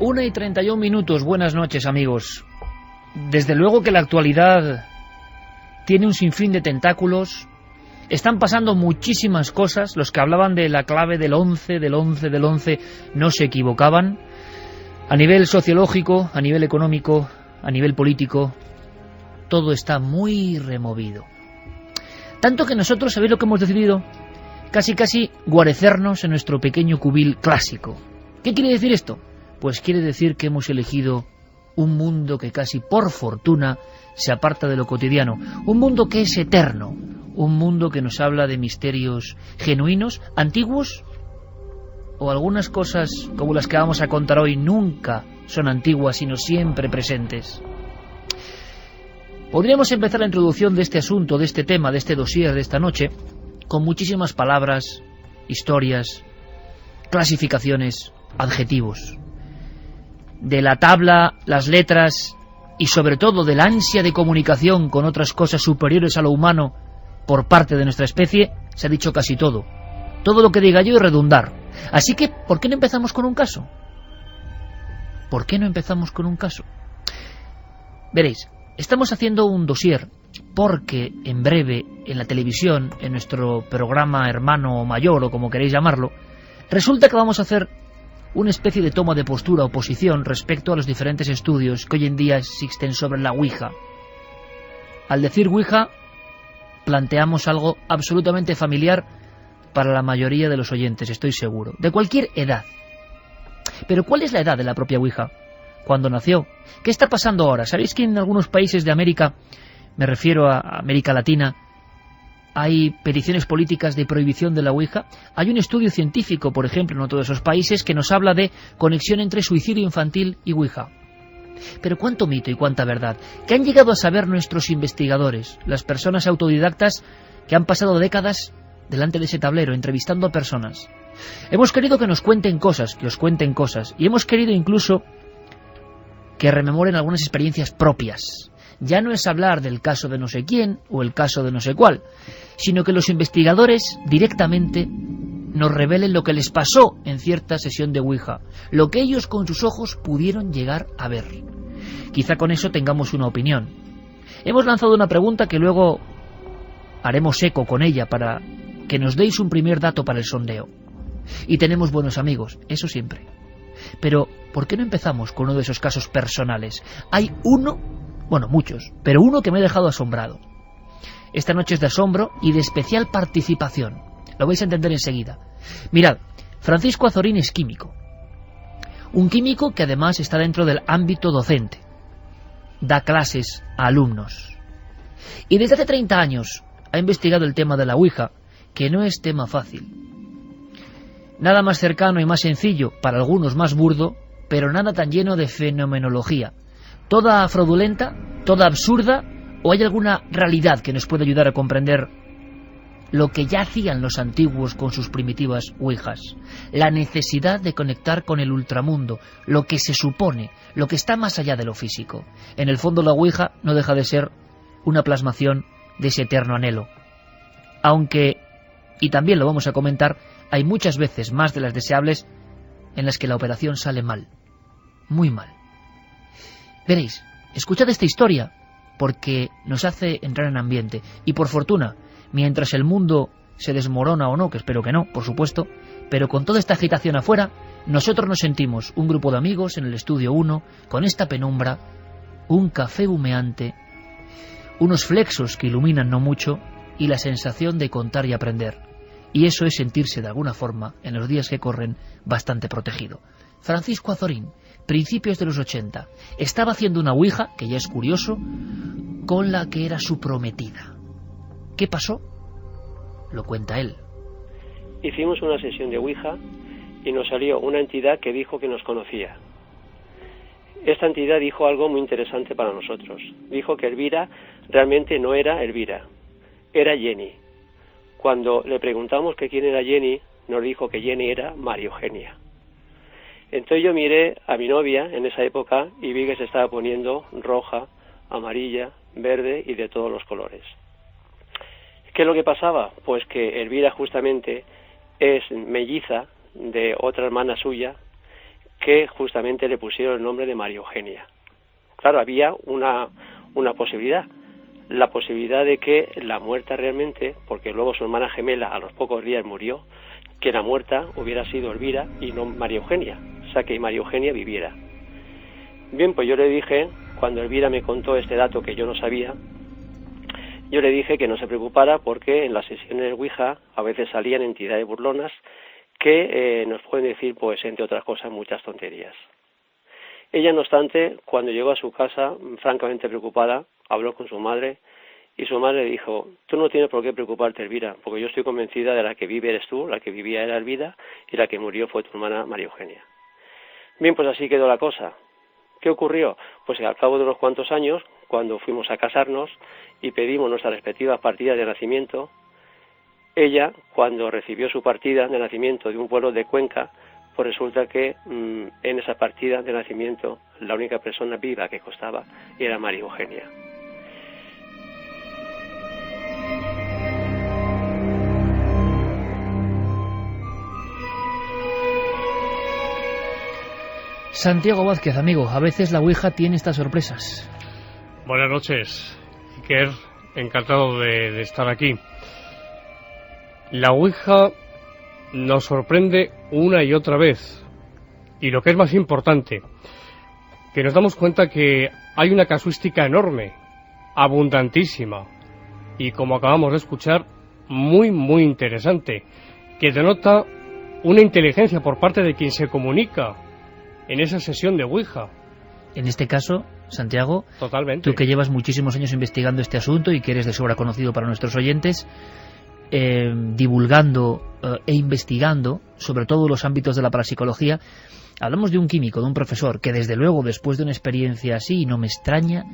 1:31. Buenas noches, amigos. Desde luego que la actualidad tiene un sinfín de tentáculos. Están pasando muchísimas cosas. Los que hablaban de la clave del 11, no se equivocaban. A nivel sociológico, a nivel económico, a nivel político, todo está muy removido. Tanto que nosotros, ¿sabéis lo que hemos decidido? Casi guarecernos en nuestro pequeño cubil clásico. ¿Qué quiere decir esto? Pues quiere decir que hemos elegido un mundo que casi por fortuna se aparta de lo cotidiano. Un mundo que es eterno. Un mundo que nos habla de misterios genuinos, antiguos, o algunas cosas como las que vamos a contar hoy nunca son antiguas, sino siempre presentes. Podríamos empezar la introducción de este asunto, de este tema, de este dossier de esta noche, con muchísimas palabras, historias, clasificaciones, adjetivos. De la tabla, las letras y sobre todo de la ansia de comunicación con otras cosas superiores a lo humano por parte de nuestra especie, se ha dicho casi todo. Todo lo que diga yo es redundar. Así que, ¿por qué no empezamos con un caso? ¿Por qué no empezamos con un caso? Veréis, estamos haciendo un dossier porque en breve, en la televisión, en nuestro programa hermano o mayor, o como queréis llamarlo, resulta que vamos a hacer una especie de toma de postura o posición respecto a los diferentes estudios que hoy en día existen sobre la Ouija. Al decir Ouija, planteamos algo absolutamente familiar para la mayoría de los oyentes, estoy seguro, de cualquier edad. Pero ¿cuál es la edad de la propia Ouija? ¿Cuándo nació? ¿Qué está pasando ahora? ¿Sabéis que en algunos países de América, me refiero a América Latina, hay peticiones políticas de prohibición de la Ouija? Hay un estudio científico, por ejemplo, en otro de esos países, que nos habla de conexión entre suicidio infantil y Ouija. Pero cuánto mito y cuánta verdad. ¿Qué han llegado a saber nuestros investigadores, las personas autodidactas que han pasado décadas delante de ese tablero, entrevistando a personas? Hemos querido que nos cuenten cosas, que os cuenten cosas, y hemos querido incluso que rememoren algunas experiencias propias. Ya no es hablar del caso de no sé quién o el caso de no sé cuál, sino que los investigadores directamente nos revelen lo que les pasó en cierta sesión de Ouija, lo que ellos con sus ojos pudieron llegar a ver. Quizá con eso tengamos una opinión. Hemos lanzado una pregunta que luego haremos eco con ella para que nos deis un primer dato para el sondeo. Y tenemos buenos amigos, eso siempre. Pero, ¿por qué no empezamos con uno de esos casos personales? Hay uno, bueno, muchos, pero uno que me ha dejado asombrado. Esta noche es de asombro y de especial participación. Lo vais a entender enseguida. Mirad, Francisco Azorín es químico. Un químico que además está dentro del ámbito docente. Da clases a alumnos. Y desde hace 30 años ha investigado el tema de la Ouija, que no es tema fácil. Nada más cercano y más sencillo, para algunos más burdo, pero nada tan lleno de fenomenología. Toda fraudulenta, toda absurda, o hay alguna realidad que nos puede ayudar a comprender lo que ya hacían los antiguos con sus primitivas ouijas, la necesidad de conectar con el ultramundo, lo que se supone, lo que está más allá de lo físico. En el fondo la ouija no deja de ser una plasmación de ese eterno anhelo. Aunque, y también lo vamos a comentar, hay muchas veces más de las deseables en las que la operación sale mal, muy mal. Veréis, escuchad esta historia porque nos hace entrar en ambiente y por fortuna, mientras el mundo se desmorona o no, que espero que no, por supuesto, pero con toda esta agitación afuera, nosotros nos sentimos un grupo de amigos en el estudio 1, con esta penumbra, un café humeante, unos flexos que iluminan no mucho y la sensación de contar y aprender. Y eso es sentirse de alguna forma, en los días que corren, bastante protegido. Francisco Azorín, principios de los 80, estaba haciendo una ouija, que ya es curioso, con la que era su prometida. ¿Qué pasó? Lo cuenta él. Hicimos una sesión de ouija y nos salió una entidad que dijo que nos conocía. Esta entidad dijo algo muy interesante para nosotros. Dijo que Elvira realmente no era Elvira, era Jenny. Cuando le preguntamos que quién era Jenny, nos dijo que Jenny era María Eugenia. Entonces yo miré a mi novia en esa época y vi que se estaba poniendo roja, amarilla, verde y de todos los colores. ¿Qué es lo que pasaba? Pues que Elvira justamente es melliza de otra hermana suya que justamente le pusieron el nombre de María Eugenia. Claro, había una posibilidad, la posibilidad de que la muerta realmente, porque luego su hermana gemela a los pocos días murió, que la muerta hubiera sido Elvira y no María Eugenia, o sea que María Eugenia viviera. Bien, pues yo le dije, cuando Elvira me contó este dato que yo no sabía, yo le dije que no se preocupara porque en las sesiones de Ouija a veces salían entidades burlonas que nos pueden decir, pues entre otras cosas, muchas tonterías. Ella, no obstante, cuando llegó a su casa, francamente preocupada, habló con su madre y su madre dijo, tú no tienes por qué preocuparte, Elvira, porque yo estoy convencida de la que vive eres tú, la que vivía era Elvira y la que murió fue tu hermana María Eugenia. Bien, pues así quedó la cosa. ¿Qué ocurrió? Pues que al cabo de unos cuantos años, cuando fuimos a casarnos y pedimos nuestras respectivas partidas de nacimiento, ella, cuando recibió su partida de nacimiento de un pueblo de Cuenca, pues resulta que en esa partida de nacimiento la única persona viva que constaba era María Eugenia. Santiago Vázquez, amigo, a veces la Ouija tiene estas sorpresas. Buenas noches, Iker, encantado de estar aquí. La Ouija nos sorprende una y otra vez, y lo que es más importante, que nos damos cuenta que hay una casuística enorme, abundantísima, y como acabamos de escuchar, muy interesante, que denota una inteligencia por parte de quien se comunica en esa sesión de Ouija. En este caso, Santiago, totalmente. Tú que llevas muchísimos años investigando este asunto y que eres de sobra conocido para nuestros oyentes, divulgando e investigando sobre todos los ámbitos de la parapsicología, hablamos de un químico, de un profesor, que desde luego, después de una experiencia así, y no me extraña,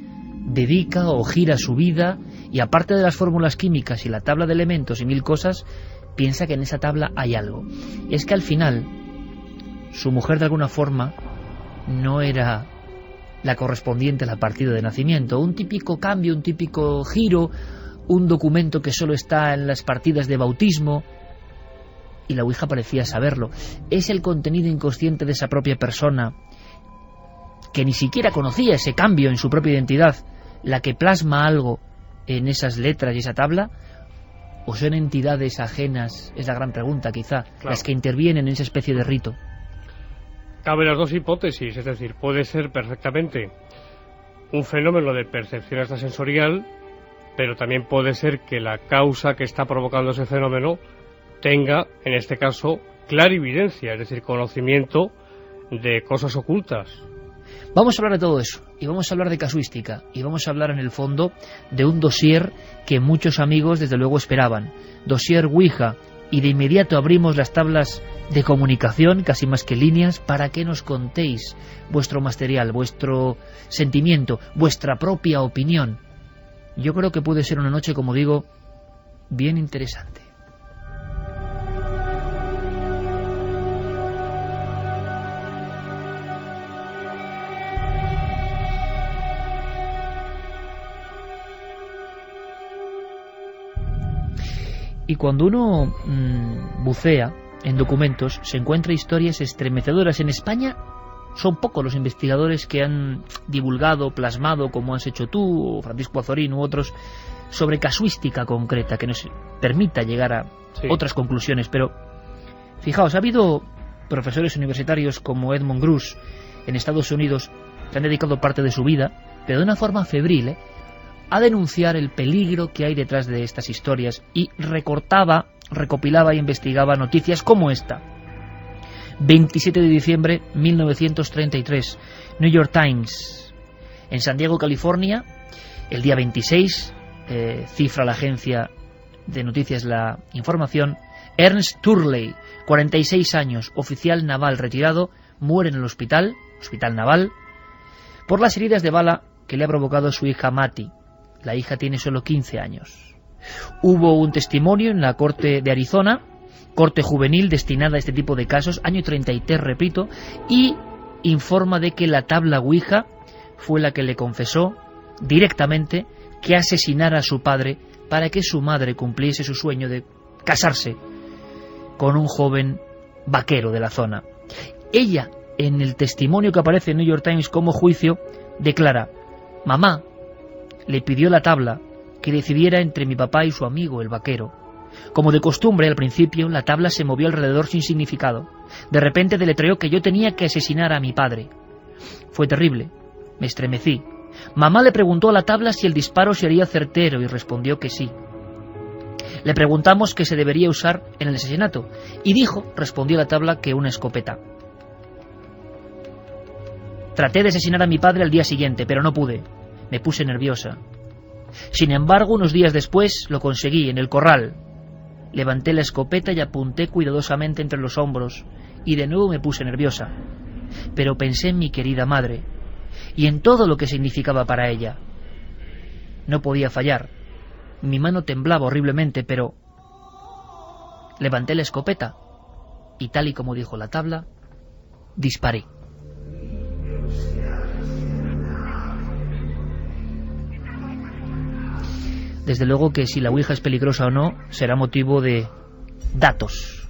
dedica o gira su vida, y aparte de las fórmulas químicas y la tabla de elementos y mil cosas, piensa que en esa tabla hay algo. Y es que al final, su mujer de alguna forma no era la correspondiente a la partida de nacimiento, un típico cambio, un típico giro, un documento que solo está en las partidas de bautismo, y la Ouija parecía saberlo. Es el contenido inconsciente de esa propia persona, que ni siquiera conocía ese cambio en su propia identidad, la que plasma algo en esas letras y esa tabla, o son entidades ajenas, es la gran pregunta quizá, claro, las que intervienen en esa especie de rito. Cabe las dos hipótesis, es decir, puede ser perfectamente un fenómeno de percepción extrasensorial, pero también puede ser que la causa que está provocando ese fenómeno tenga, en este caso, clarividencia, es decir, conocimiento de cosas ocultas. Vamos a hablar de todo eso, y vamos a hablar de casuística, y vamos a hablar en el fondo de un dossier que muchos amigos desde luego esperaban, dossier Ouija, y de inmediato abrimos las tablas de comunicación, casi más que líneas, para que nos contéis vuestro material, vuestro sentimiento, vuestra propia opinión. Yo creo que puede ser una noche, como digo, bien interesante. Y cuando uno bucea en documentos, se encuentra historias estremecedoras. En España son pocos los investigadores que han divulgado, plasmado, como has hecho tú, o Francisco Azorín u otros, sobre casuística concreta, que nos permita llegar a otras conclusiones. Pero, fijaos, ha habido profesores universitarios como Edmund Gruss en Estados Unidos, que han dedicado parte de su vida, pero de una forma febril, a denunciar el peligro que hay detrás de estas historias, y recopilaba e investigaba noticias como esta. 27 de diciembre 1933, New York Times. En San Diego, California, el día 26, cifra la agencia de noticias la información, Ernst Turley, 46 años, oficial naval retirado, muere en el hospital naval, por las heridas de bala que le ha provocado su hija Mattie. La hija tiene solo 15 años. Hubo un testimonio en la corte de Arizona, corte juvenil destinada a este tipo de casos, año 33, repito, y informa de que la tabla Ouija fue la que le confesó directamente que asesinara a su padre para que su madre cumpliese su sueño de casarse con un joven vaquero de la zona. Ella en el testimonio que aparece en New York Times como juicio, declara: mamá le pidió la tabla que decidiera entre mi papá y su amigo, el vaquero. Como de costumbre, al principio, la tabla se movió alrededor sin significado. De repente deletreó que yo tenía que asesinar a mi padre. Fue terrible. Me estremecí. Mamá le preguntó a la tabla si el disparo sería certero y respondió que sí. Le preguntamos qué se debería usar en el asesinato y dijo, respondió la tabla, que una escopeta. Traté de asesinar a mi padre al día siguiente, pero no pude. Me puse nerviosa. Sin embargo, unos días después lo conseguí en el corral. Levanté la escopeta y apunté cuidadosamente entre los hombros, y de nuevo me puse nerviosa. Pero pensé en mi querida madre, y en todo lo que significaba para ella. No podía fallar. Mi mano temblaba horriblemente, pero levanté la escopeta, y tal y como dijo la tabla, disparé. Desde luego que si la Ouija es peligrosa o no, será motivo de datos.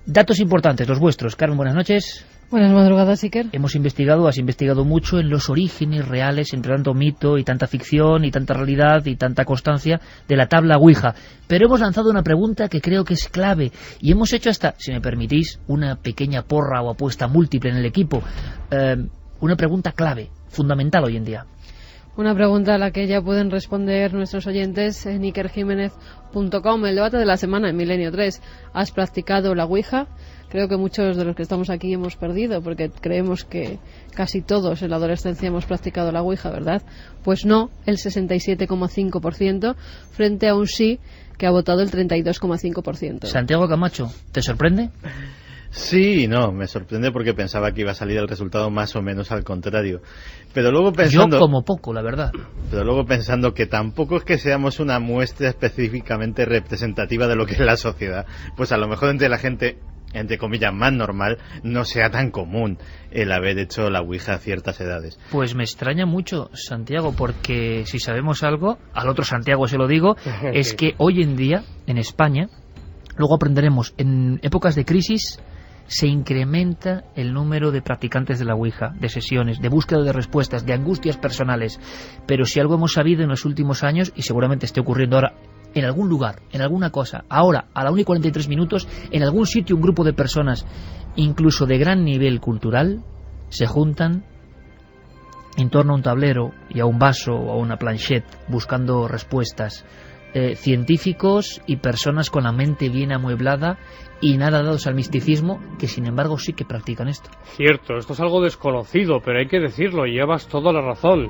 Datos importantes, los vuestros. Carmen, buenas noches. Buenas madrugadas, Iker. Has investigado mucho en los orígenes reales, entre tanto mito y tanta ficción y tanta realidad y tanta constancia de la tabla Ouija. Pero hemos lanzado una pregunta que creo que es clave y hemos hecho hasta, si me permitís, una pequeña porra o apuesta múltiple en el equipo. Una pregunta clave, fundamental hoy en día. Una pregunta a la que ya pueden responder nuestros oyentes en ikerjimenez.com. El debate de la semana en Milenio 3. ¿Has practicado la Ouija? Creo que muchos de los que estamos aquí hemos perdido, porque creemos que casi todos en la adolescencia hemos practicado la Ouija, ¿verdad? Pues no, el 67,5%, frente a un sí que ha votado el 32,5%. Santiago Camacho, ¿te sorprende? Sí y no, me sorprende porque pensaba que iba a salir el resultado más o menos al contrario. Pero luego pensando... Yo como poco, la verdad. Pero luego pensando que tampoco es que seamos una muestra específicamente representativa de lo que es la sociedad, pues a lo mejor entre la gente, entre comillas, más normal, no sea tan común el haber hecho la Ouija a ciertas edades. Pues me extraña mucho, Santiago, porque si sabemos algo, al otro Santiago se lo digo, es que hoy en día, en España, luego aprenderemos, en épocas de crisis, se incrementa el número de practicantes de la Ouija, de sesiones, de búsqueda de respuestas, de angustias personales. Pero si algo hemos sabido en los últimos años, y seguramente esté ocurriendo ahora, en algún lugar, en alguna cosa, ahora, a la 1:43 minutos, en algún sitio un grupo de personas, incluso de gran nivel cultural, se juntan en torno a un tablero y a un vaso o a una planchette buscando respuestas. Científicos y personas con la mente bien amueblada y nada dados al misticismo, que sin embargo sí que practican esto. Cierto, esto es algo desconocido, pero hay que decirlo, y llevas toda la razón.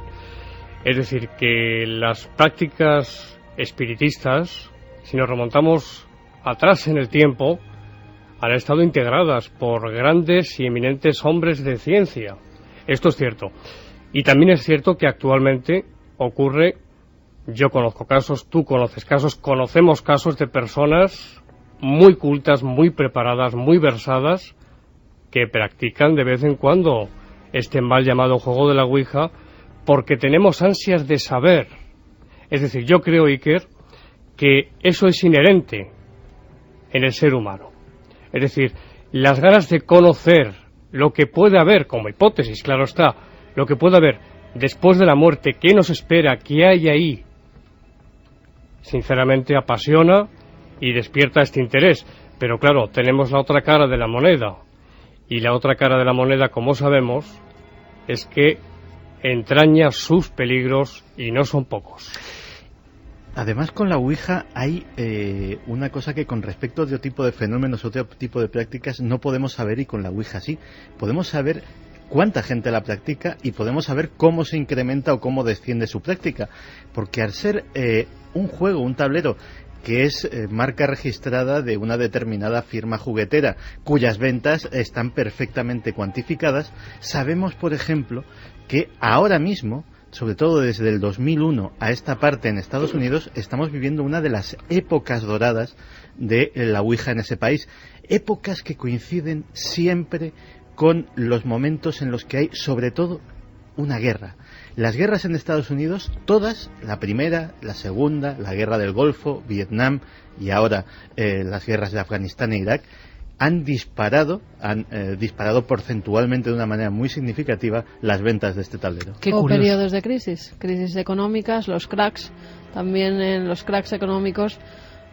Es decir, que las prácticas espiritistas, si nos remontamos atrás en el tiempo, han estado integradas por grandes y eminentes hombres de ciencia. Esto es cierto. Y también es cierto que actualmente ocurre... Yo conozco casos, tú conoces casos, conocemos casos de personas muy cultas, muy preparadas, muy versadas, que practican de vez en cuando este mal llamado juego de la Ouija, porque tenemos ansias de saber. Es decir, yo creo, Iker, que eso es inherente en el ser humano. Es decir, las ganas de conocer lo que puede haber, como hipótesis, claro está, lo que puede haber después de la muerte, qué nos espera, qué hay ahí, sinceramente apasiona y despierta este interés. Pero claro, tenemos la otra cara de la moneda, y la otra cara de la moneda, como sabemos, es que entraña sus peligros y no son pocos. Además, con la Ouija hay una cosa que con respecto a otro tipo de fenómenos, otro tipo de prácticas, no podemos saber, y con la Ouija sí. Podemos saber cuánta gente la practica y podemos saber cómo se incrementa o cómo desciende su práctica. Porque al ser un juego, un tablero, que es marca registrada de una determinada firma juguetera, cuyas ventas están perfectamente cuantificadas, sabemos, por ejemplo, que ahora mismo, sobre todo desde el 2001 a esta parte en Estados Unidos, estamos viviendo una de las épocas doradas de la Ouija en ese país. Épocas que coinciden siempre con los momentos en los que hay, sobre todo, una guerra. Las guerras en Estados Unidos, todas, la primera, la segunda, la guerra del Golfo, Vietnam y ahora las guerras de Afganistán e Irak, han disparado porcentualmente de una manera muy significativa las ventas de este tablero. Qué o curioso. periodos de crisis económicas, los cracks, también en los cracks económicos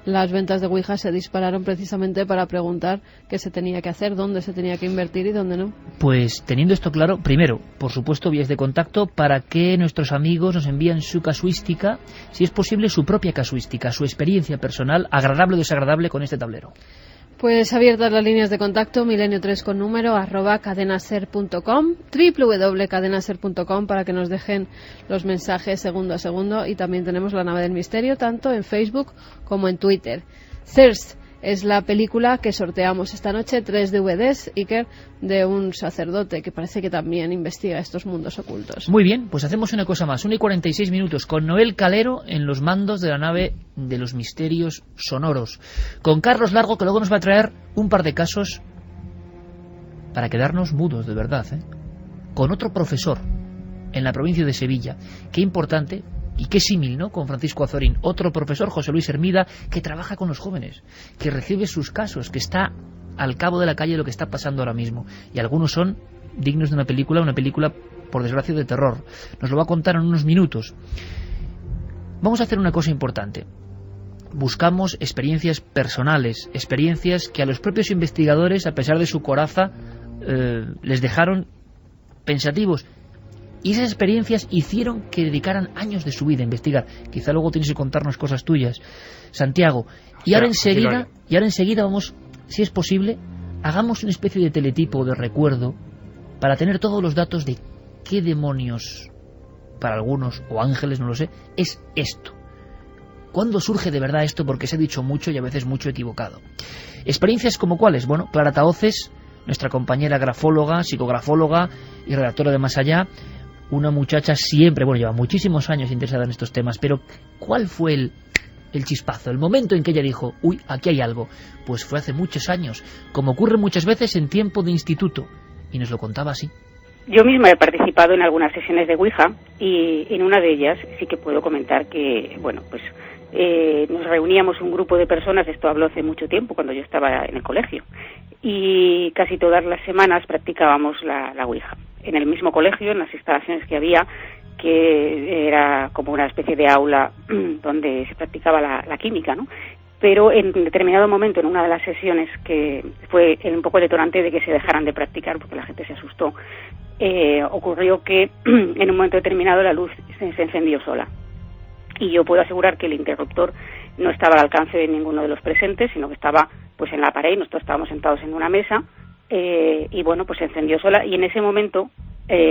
las ventas de Ouija se dispararon precisamente para preguntar qué se tenía que hacer, dónde se tenía que invertir y dónde no. Pues teniendo esto claro, primero, por supuesto, vías de contacto para que nuestros amigos nos envíen su casuística, si es posible su propia casuística, su experiencia personal, agradable o desagradable con este tablero. Pues abiertas las líneas de contacto, milenio3 con número, @cadenaser.com, www.cadenaser.com, para que nos dejen los mensajes segundo a segundo. Y también tenemos La Nave del Misterio, tanto en Facebook como en Twitter. Thirst es la película que sorteamos esta noche, 3 DVDs, Iker, de un sacerdote que parece que también investiga estos mundos ocultos. Muy bien, pues hacemos una cosa más, 1:46 con Noel Calero en los mandos de La Nave de los Misterios Sonoros, con Carlos Largo, que luego nos va a traer un par de casos para quedarnos mudos, de verdad, con otro profesor en la provincia de Sevilla. Qué importante y qué símil, ¿no?, con Francisco Azorín, otro profesor, José Luis Hermida, que trabaja con los jóvenes, que recibe sus casos, que está al cabo de la calle de lo que está pasando ahora mismo, y algunos son dignos de una película por desgracia de terror. Nos lo va a contar en unos minutos. Vamos a hacer una cosa importante. Buscamos experiencias personales, experiencias que a los propios investigadores, a pesar de su coraza, les dejaron pensativos. Y esas experiencias hicieron que dedicaran años de su vida a investigar. Quizá luego tienes que contarnos cosas tuyas, Santiago. Y ahora enseguida vamos, si es posible, hagamos una especie de teletipo o de recuerdo para tener todos los datos de qué demonios, para algunos, o ángeles, no lo sé, es esto. ¿Cuándo surge de verdad esto? Porque se ha dicho mucho y a veces mucho equivocado. Experiencias como cuáles. Bueno, Clara Tahoces, nuestra compañera grafóloga, psicografóloga y redactora de Más Allá, una muchacha siempre, lleva muchísimos años interesada en estos temas, pero ¿cuál fue el chispazo, el momento en que ella dijo, uy, aquí hay algo? Pues fue hace muchos años, como ocurre muchas veces en tiempo de instituto, y nos lo contaba así. Yo misma he participado en algunas sesiones de Ouija, y en una de ellas sí que puedo comentar que, nos reuníamos un grupo de personas, esto habló hace mucho tiempo, cuando yo estaba en el colegio, y casi todas las semanas practicábamos la Ouija. En el mismo colegio, en las instalaciones que había, que era como una especie de aula donde se practicaba la química, ¿no? Pero en determinado momento, en una de las sesiones, que fue un poco detonante de que se dejaran de practicar, porque la gente se asustó, ocurrió que en un momento determinado la luz se encendió sola. Y yo puedo asegurar que el interruptor no estaba al alcance de ninguno de los presentes, sino que estaba pues en la pared, nosotros estábamos sentados en una mesa, y pues se encendió sola, y en ese momento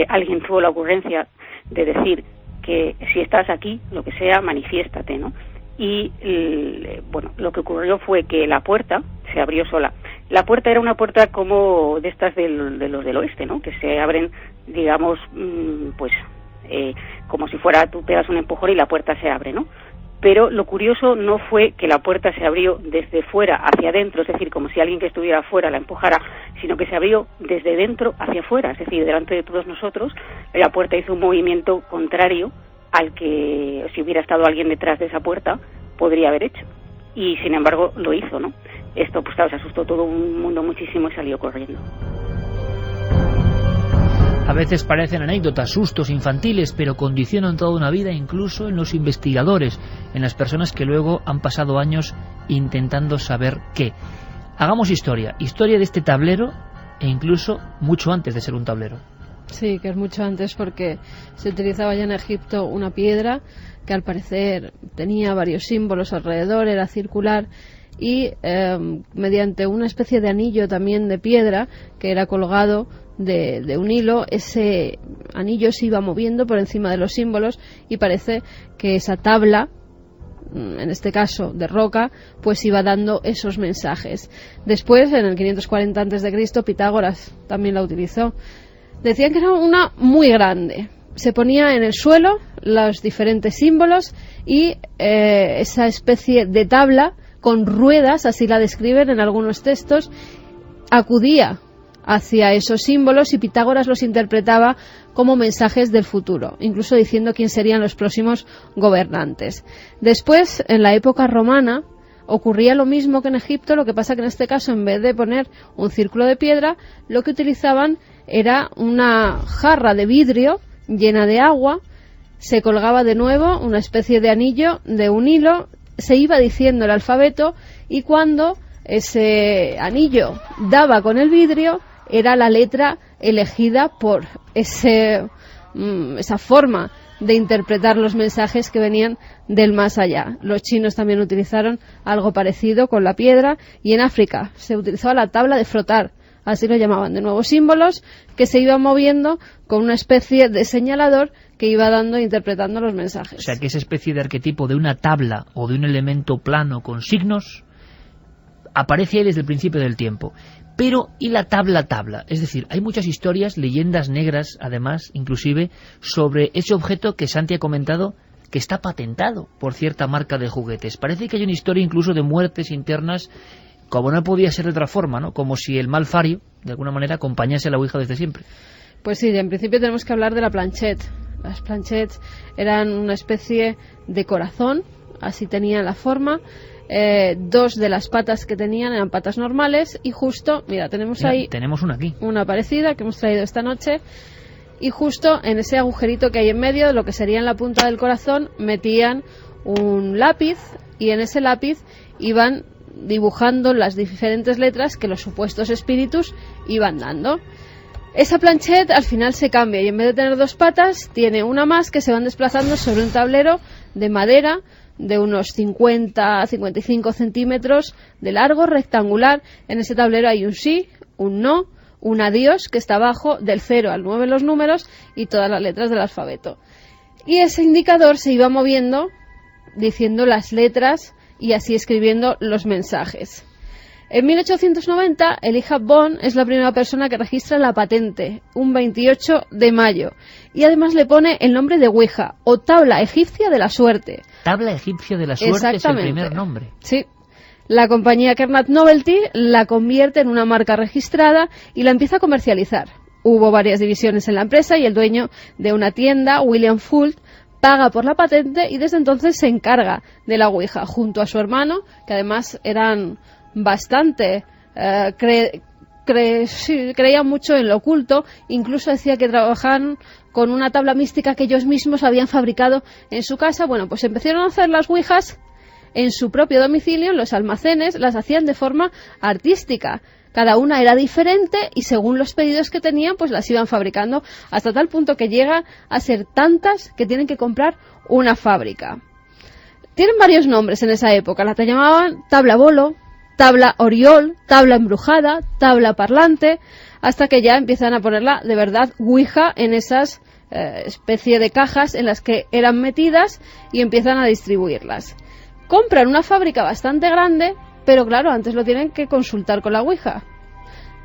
alguien tuvo la ocurrencia de decir que si estás aquí, lo que sea, manifiéstate, ¿no? Y lo que ocurrió fue que la puerta se abrió sola. La puerta era una puerta como de estas de los del oeste, ¿no?, que se abren, digamos, como si fuera, tú pegas un empujón y la puerta se abre, ¿no? Pero lo curioso no fue que la puerta se abrió desde fuera hacia adentro, es decir, como si alguien que estuviera afuera la empujara, sino que se abrió desde dentro hacia afuera, es decir, delante de todos nosotros. La puerta hizo un movimiento contrario al que, si hubiera estado alguien detrás de esa puerta, podría haber hecho. Y sin embargo lo hizo, ¿no? Esto, pues claro, se asustó todo un mundo muchísimo y salió corriendo. A veces parecen anécdotas, sustos infantiles, pero condicionan toda una vida, incluso en los investigadores, en las personas que luego han pasado años intentando saber qué. Hagamos historia de este tablero, e incluso mucho antes de ser un tablero. Sí, que es mucho antes, porque se utilizaba ya en Egipto una piedra que al parecer tenía varios símbolos alrededor, era circular, y mediante una especie de anillo también de piedra que era colgado de un hilo, ese anillo se iba moviendo por encima de los símbolos, y parece que esa tabla, en este caso de roca, pues iba dando esos mensajes. Después, en el 540 a.C., Pitágoras también la utilizó. Decían que era una muy grande. Se ponía en el suelo los diferentes símbolos y esa especie de tabla con ruedas, así la describen en algunos textos, acudía hacia esos símbolos, y Pitágoras los interpretaba como mensajes del futuro, incluso diciendo quién serían los próximos gobernantes. Después, en la época romana, ocurría lo mismo que en Egipto, lo que pasa que en este caso, en vez de poner un círculo de piedra, lo que utilizaban era una jarra de vidrio llena de agua, se colgaba de nuevo una especie de anillo de un hilo, se iba diciendo el alfabeto, y cuando ese anillo daba con el vidrio, era la letra elegida por esa forma de interpretar los mensajes que venían del más allá. Los chinos también utilizaron algo parecido con la piedra, y en África se utilizaba la tabla de frotar, así lo llamaban, de nuevos símbolos que se iban moviendo con una especie de señalador que iba dando e interpretando los mensajes. O sea, que esa especie de arquetipo de una tabla o de un elemento plano con signos aparece ahí desde el principio del tiempo. Pero, ¿y la tabla? Es decir, hay muchas historias, leyendas negras, además, inclusive, sobre ese objeto que Santi ha comentado que está patentado por cierta marca de juguetes. Parece que hay una historia incluso de muertes internas, como no podía ser de otra forma, ¿no? Como si el mal fario, de alguna manera, acompañase a la Ouija desde siempre. Pues sí, en principio tenemos que hablar de la planchette. Las planchettes eran una especie de corazón, así tenían la forma. Dos de las patas que tenían eran patas normales, y justo, tenemos una aquí, una parecida que hemos traído esta noche, y justo en ese agujerito que hay en medio, lo que sería en la punta del corazón, metían un lápiz, y en ese lápiz iban dibujando las diferentes letras que los supuestos espíritus iban dando. Esa planchette al final se cambia, y en vez de tener dos patas, tiene una más, que se van desplazando sobre un tablero de madera de unos 50-55 centímetros de largo, rectangular. En ese tablero hay un sí, un no, un adiós, que está abajo, del 0 al 9 los números y todas las letras del alfabeto. Y ese indicador se iba moviendo diciendo las letras y así escribiendo los mensajes. En 1890, Elijah Bond es la primera persona que registra la patente, un 28 de mayo, y además le pone el nombre de Ouija, o tabla egipcia de la suerte. Tabla egipcia de la suerte es el primer nombre. Sí. La compañía Kernat Novelty la convierte en una marca registrada y la empieza a comercializar. Hubo varias divisiones en la empresa, y el dueño de una tienda, William Fuld, paga por la patente, y desde entonces se encarga de la Ouija, junto a su hermano, que además eran bastante creían mucho en lo oculto. Incluso decía que trabajaban con una tabla mística que ellos mismos habían fabricado en su casa. Bueno, pues empezaron a hacer las ouijas en su propio domicilio, en los almacenes, las hacían de forma artística. Cada una era diferente, y según los pedidos que tenían, pues las iban fabricando, hasta tal punto que llega a ser tantas que tienen que comprar una fábrica. Tienen varios nombres en esa época. La llamaban tabla bolo, tabla oriol, tabla embrujada, tabla parlante, hasta que ya empiezan a ponerla de verdad Ouija en esas especie de cajas en las que eran metidas, y empiezan a distribuirlas. Compran una fábrica bastante grande, pero claro, antes lo tienen que consultar con la Ouija.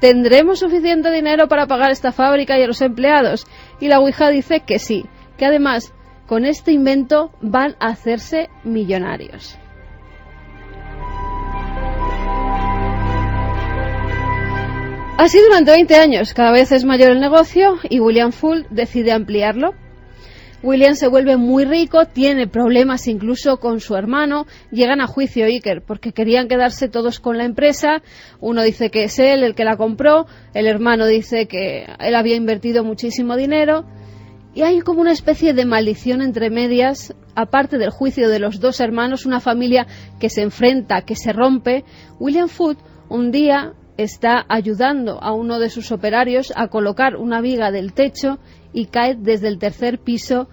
¿Tendremos suficiente dinero para pagar esta fábrica y a los empleados? Y la Ouija dice que sí, que además con este invento van a hacerse millonarios. Así durante 20 años, cada vez es mayor el negocio, y William Fuld decide ampliarlo. William se vuelve muy rico, tiene problemas incluso con su hermano, llegan a juicio Iker porque querían quedarse todos con la empresa. Uno dice que es él el que la compró, el hermano dice que él había invertido muchísimo dinero, y hay como una especie de maldición entre medias. Aparte del juicio de los dos hermanos, una familia que se enfrenta, que se rompe. William Fuld un día está ayudando a uno de sus operarios a colocar una viga del techo, y cae desde el tercer piso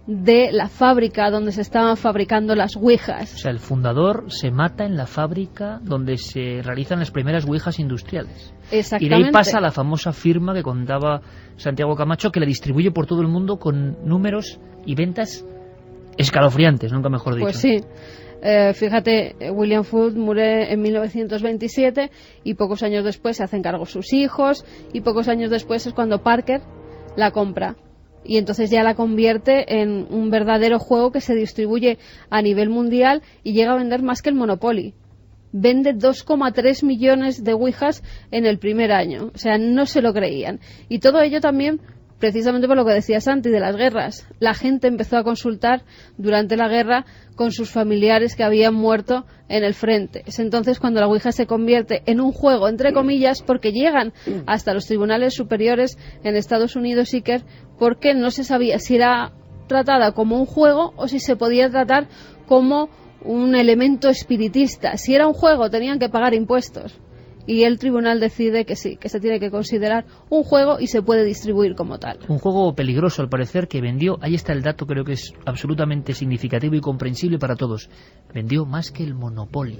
de la fábrica donde se estaban fabricando las ouijas. O sea, el fundador se mata en la fábrica donde se realizan las primeras ouijas industriales. Exactamente. Y de ahí pasa la famosa firma que contaba Santiago Camacho, que la distribuye por todo el mundo con números y ventas escalofriantes, nunca mejor dicho. Pues sí. Fíjate, William Fuld muere en 1927, y pocos años después se hacen cargo sus hijos, y pocos años después es cuando Parker la compra, y entonces ya la convierte en un verdadero juego que se distribuye a nivel mundial y llega a vender más que el Monopoly. Vende 2,3 millones de ouijas en el primer año, o sea, no se lo creían. Y todo ello también precisamente por lo que decía Santi de las guerras. La gente empezó a consultar durante la guerra con sus familiares que habían muerto en el frente. Es entonces cuando la Ouija se convierte en un juego, entre comillas, porque llegan hasta los tribunales superiores en Estados Unidos, Iker, porque no se sabía si era tratada como un juego o si se podía tratar como un elemento espiritista. Si era un juego tenían que pagar impuestos. Y el tribunal decide que sí, que se tiene que considerar un juego y se puede distribuir como tal. Un juego peligroso, al parecer, que vendió, ahí está el dato, creo que es absolutamente significativo y comprensible para todos, vendió más que el Monopoly.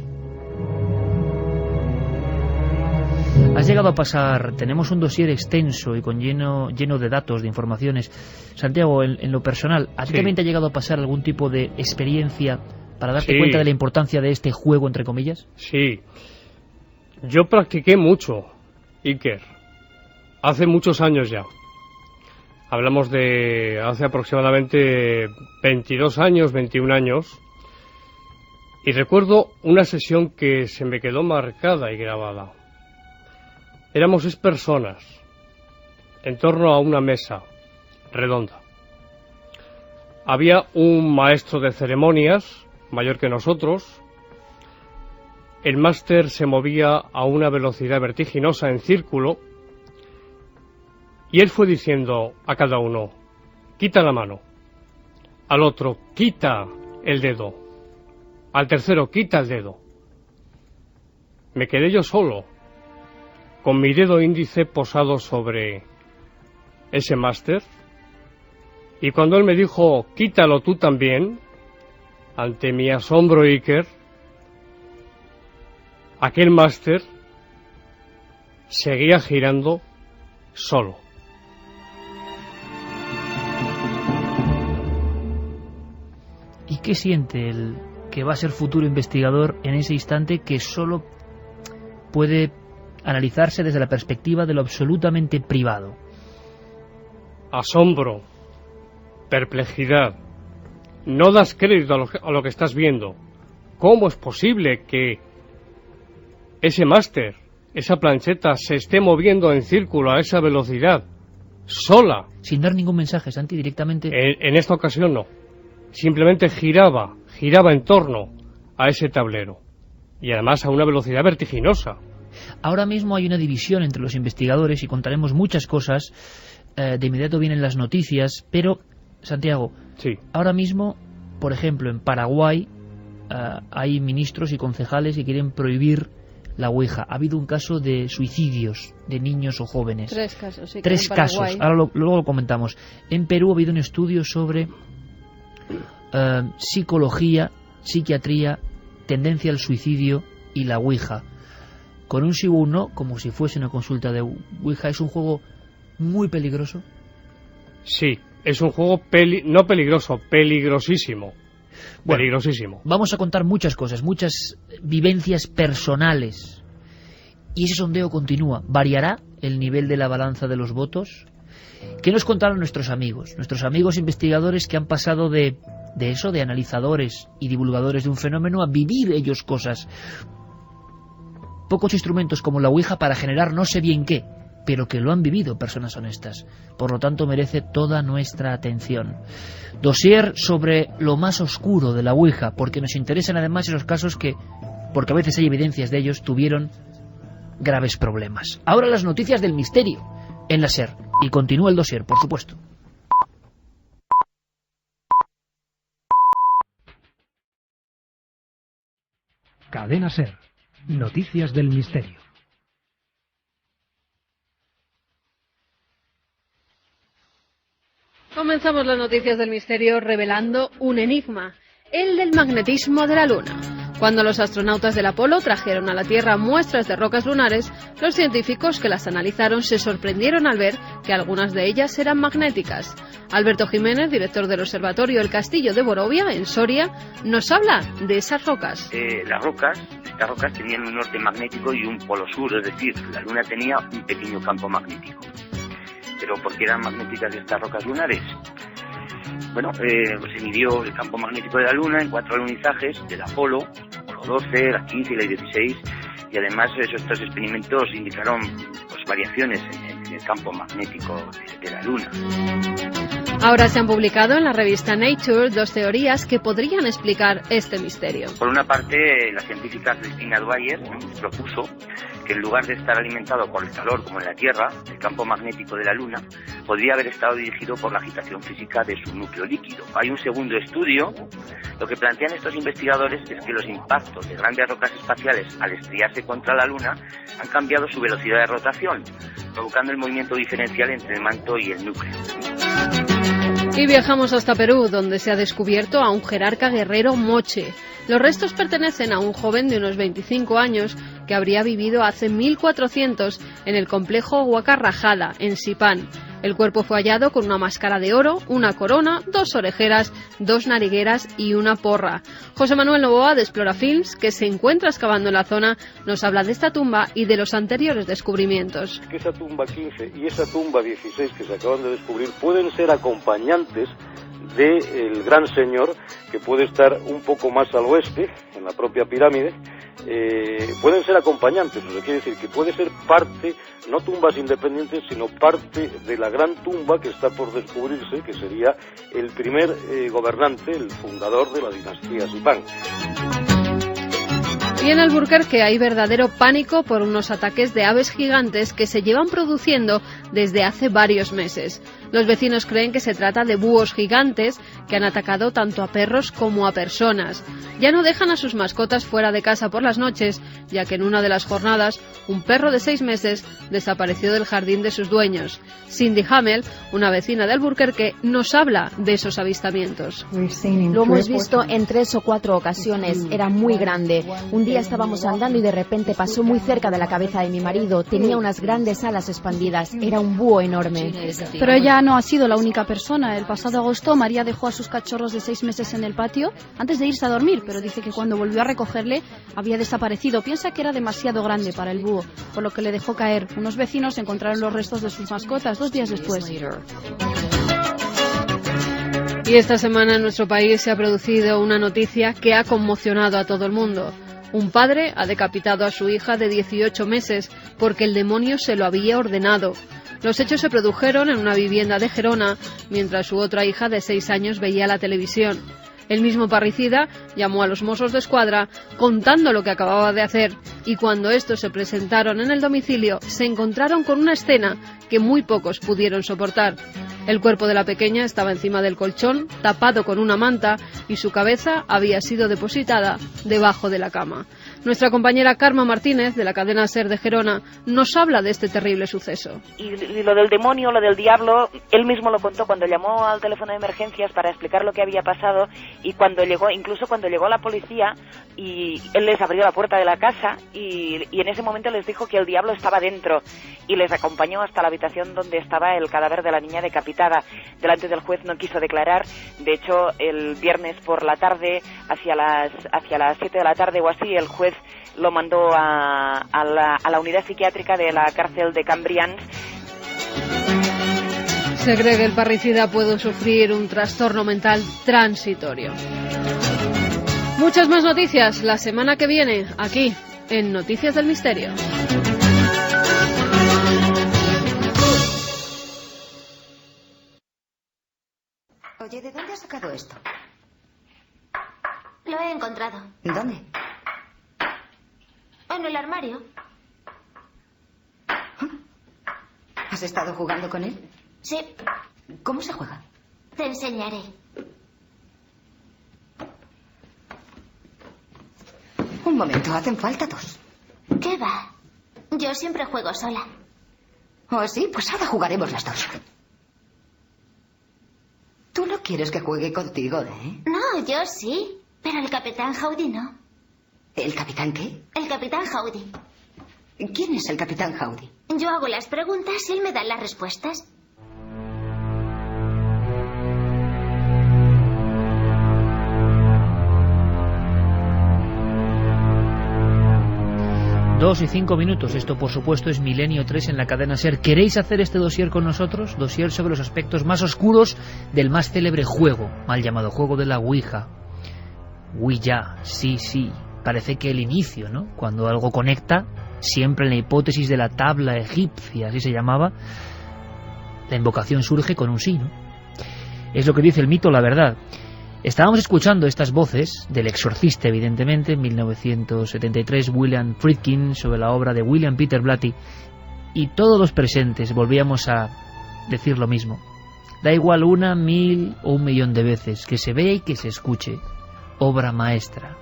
Has llegado a pasar, tenemos un dossier extenso y con lleno de datos, de informaciones. Santiago, en lo personal, ¿a ti también te ha llegado a pasar algún tipo de experiencia para darte cuenta de la importancia de este juego, entre comillas? Sí. Yo practiqué mucho, Iker, hace muchos años ya. Hablamos de hace aproximadamente 22 años, 21 años. Y recuerdo una sesión que se me quedó marcada y grabada. Éramos 6 personas en torno a una mesa redonda. Había un maestro de ceremonias, mayor que nosotros. El máster se movía a una velocidad vertiginosa en círculo y él fue diciendo a cada uno, quita la mano, al otro, quita el dedo, al tercero, quita el dedo. Me quedé yo solo, con mi dedo índice posado sobre ese máster, y cuando él me dijo, quítalo tú también, ante mi asombro, Iker, aquel máster seguía girando solo. ¿Y qué siente el que va a ser futuro investigador en ese instante que solo puede analizarse desde la perspectiva de lo absolutamente privado? Asombro, perplejidad. No das crédito a lo que estás viendo. ¿Cómo es posible que ese máster, esa plancheta, se esté moviendo en círculo a esa velocidad, sola? Sin dar ningún mensaje, Santi, directamente. En esta ocasión no. Simplemente giraba en torno a ese tablero. Y además a una velocidad vertiginosa. Ahora mismo hay una división entre los investigadores y contaremos muchas cosas. De inmediato vienen las noticias, pero, Santiago, sí. Ahora mismo, por ejemplo, en Paraguay hay ministros y concejales que quieren prohibir la Ouija. Ha habido un caso de suicidios de niños o jóvenes. 3 casos, sí. 3 casos, ahora luego lo comentamos. En Perú ha habido un estudio sobre psicología, psiquiatría, tendencia al suicidio y la Ouija. Con un sí o un no, como si fuese una consulta de Ouija. Es un juego muy peligroso. Sí, es un juego no peligroso, peligrosísimo. Bueno, peligrosísimo. Vamos a contar muchas cosas, muchas vivencias personales. Y ese sondeo continúa. ¿Variará el nivel de la balanza de los votos? ¿Qué nos contaron nuestros amigos investigadores que han pasado de eso, de analizadores y divulgadores de un fenómeno, a vivir ellos cosas? Pocos instrumentos como la Ouija para generar no sé bien qué, pero que lo han vivido personas honestas. Por lo tanto, merece toda nuestra atención. Dossier sobre lo más oscuro de la Ouija, porque nos interesan además esos casos que, porque a veces hay evidencias de ellos, tuvieron graves problemas. Ahora las noticias del misterio en la SER. Y continúa el dossier, por supuesto. Cadena SER. Noticias del misterio. Comenzamos las noticias del misterio revelando un enigma, el del magnetismo de la Luna. Cuando los astronautas del Apolo trajeron a la Tierra muestras de rocas lunares, los científicos que las analizaron se sorprendieron al ver que algunas de ellas eran magnéticas. Alberto Jiménez, director del Observatorio El Castillo de Borovia, en Soria, nos habla de esas rocas. Estas rocas tenían un norte magnético y un polo sur, es decir, la Luna tenía un pequeño campo magnético. ¿Pero por qué eran magnéticas estas rocas lunares? Bueno, se midió el campo magnético de la Luna en 4 alunizajes del Apolo 12, la 15 y la 16, y además estos 3 experimentos indicaron variaciones en el campo magnético de la Luna. Ahora se han publicado en la revista Nature 2 teorías que podrían explicar este misterio. Por una parte, la científica Christina Dwyer propuso que en lugar de estar alimentado por el calor como en la Tierra, el campo magnético de la Luna podría haber estado dirigido por la agitación física de su núcleo líquido. Hay un segundo estudio. Lo que plantean estos investigadores es que los impactos de grandes rocas espaciales al estrellarse contra la Luna han cambiado su velocidad de rotación, provocando el movimiento diferencial entre el manto y el núcleo. Y viajamos hasta Perú, donde se ha descubierto a un jerarca guerrero moche. Los restos pertenecen a un joven de unos 25 años que habría vivido hace 1400 en el complejo Huacarrajada, en Sipán. El cuerpo fue hallado con una máscara de oro, una corona, 2 orejeras, 2 narigueras y una porra. José Manuel Novoa, de Explora Films, que se encuentra excavando en la zona, nos habla de esta tumba y de los anteriores descubrimientos. Que esa tumba 15 y esa tumba 16 que se acaban de descubrir pueden ser acompañantes del gran señor, que puede estar un poco más al oeste, en la propia pirámide. Pueden ser acompañantes, o sea, quiere decir que puede ser parte, no tumbas independientes, sino parte de la gran tumba que está por descubrirse, que sería el primer gobernante, el fundador de la dinastía Sipán. Y en Alburquerque hay verdadero pánico por unos ataques de aves gigantes que se llevan produciendo desde hace varios meses. Los vecinos creen que se trata de búhos gigantes que han atacado tanto a perros como a personas. Ya no dejan a sus mascotas fuera de casa por las noches, ya que en una de las jornadas un perro de 6 meses desapareció del jardín de sus dueños. Cindy Hamel, una vecina de Alburquerque, nos habla de esos avistamientos. Lo hemos visto en 3 o 4 ocasiones, era muy grande. Un día estábamos andando y de repente pasó muy cerca de la cabeza de mi marido. Tenía unas grandes alas expandidas, era un búho enorme. Pero ella no ha sido la única persona. El pasado agosto María dejó a sus cachorros de 6 meses en el patio antes de irse a dormir, pero dice que cuando volvió a recogerle había desaparecido. Piensa que era demasiado grande para el búho, por lo que le dejó caer. Unos vecinos encontraron los restos de sus mascotas 2 días después. Y esta semana en nuestro país se ha producido una noticia que ha conmocionado a todo el mundo. Un padre ha decapitado a su hija de 18 meses porque el demonio se lo había ordenado. Los hechos se produjeron en una vivienda de Gerona, mientras su otra hija de 6 años veía la televisión. El mismo parricida llamó a los Mossos de Escuadra contando lo que acababa de hacer, y cuando estos se presentaron en el domicilio se encontraron con una escena que muy pocos pudieron soportar. El cuerpo de la pequeña estaba encima del colchón, tapado con una manta, y su cabeza había sido depositada debajo de la cama. Nuestra compañera Karma Martínez, de la cadena SER de Gerona, nos habla de este terrible suceso. Y lo del demonio, lo del diablo, él mismo lo contó cuando llamó al teléfono de emergencias para explicar lo que había pasado, y incluso cuando llegó la policía, y él les abrió la puerta de la casa, y en ese momento les dijo que el diablo estaba dentro, y les acompañó hasta la habitación donde estaba el cadáver de la niña decapitada. Delante del juez no quiso declarar. De hecho, el viernes por la tarde, hacia las 7 de la tarde o así, el juez lo mandó a la unidad psiquiátrica de la cárcel de Cambrians. Se cree que el parricida puede sufrir un trastorno mental transitorio. Muchas más noticias la semana que viene, aquí, en Noticias del Misterio. Oye, ¿de dónde has sacado esto? Lo he encontrado. ¿Dónde? En el armario. ¿Has estado jugando con él? Sí. ¿Cómo se juega? Te enseñaré. Un momento, hacen falta 2. ¿Qué va? Yo siempre juego sola. ¿Oh, sí? Pues ahora jugaremos las 2. Tú no quieres que juegue contigo, ¿eh? No, yo sí. Pero el capitán Howdy no. ¿El capitán qué? El capitán Howdy. ¿Quién es el capitán Howdy? Yo hago las preguntas y él me da las respuestas. Dos y 5 minutos. Esto, por supuesto, es Milenio 3 en la cadena SER. ¿Queréis hacer este dossier con nosotros? Dossier sobre los aspectos más oscuros del más célebre juego, mal llamado juego de la Ouija. Ouija, sí. Parece que el inicio, ¿no? Cuando algo conecta, siempre en la hipótesis de la tabla egipcia, así se llamaba, la invocación surge con un sí, ¿no? Es lo que dice el mito, la verdad. Estábamos escuchando estas voces del exorcista, evidentemente, en 1973, William Friedkin, sobre la obra de William Peter Blatty, y todos los presentes volvíamos a decir lo mismo. Da igual 1, 1000 o 1.000.000 de veces, que se vea y que se escuche. Obra maestra.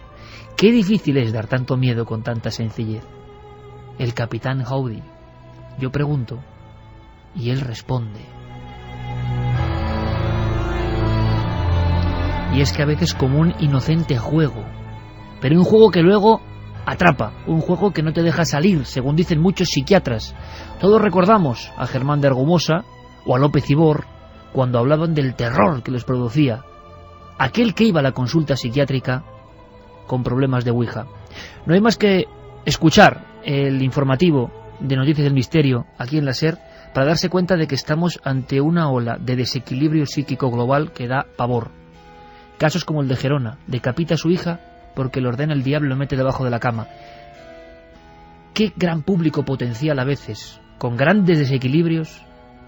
Qué difícil es dar tanto miedo con tanta sencillez. El capitán Howdy. Yo pregunto, y él responde. Y es que a veces como un inocente juego, pero un juego que luego atrapa, un juego que no te deja salir, según dicen muchos psiquiatras. Todos recordamos a Germán de Argumosa o a López Ibor cuando hablaban del terror que les producía aquel que iba a la consulta psiquiátrica con problemas de Ouija. No hay más que escuchar el informativo de Noticias del Misterio aquí en la SER para darse cuenta de que estamos ante una ola de desequilibrio psíquico global que da pavor. Casos como el de Gerona, decapita a su hija porque le ordena el diablo y lo mete debajo de la cama. Qué gran público potencial a veces, con grandes desequilibrios,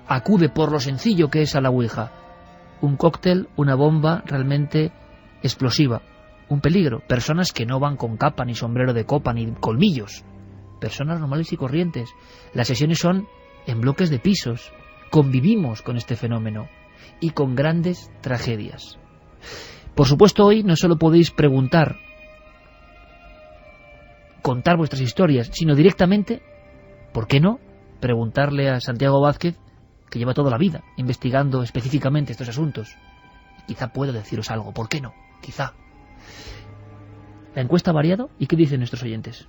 acude por lo sencillo que es a la Ouija. Un cóctel, una bomba realmente explosiva, un peligro. Personas que no van con capa, ni sombrero de copa, ni colmillos. Personas normales y corrientes. Las sesiones son en bloques de pisos. Convivimos con este fenómeno y con grandes tragedias. Por supuesto, hoy no solo podéis preguntar, contar vuestras historias, sino directamente, ¿por qué no?, preguntarle a Santiago Vázquez, que lleva toda la vida investigando específicamente estos asuntos. Quizá pueda deciros algo, ¿por qué no? Quizá. ¿La encuesta ha variado? ¿Y qué dicen nuestros oyentes?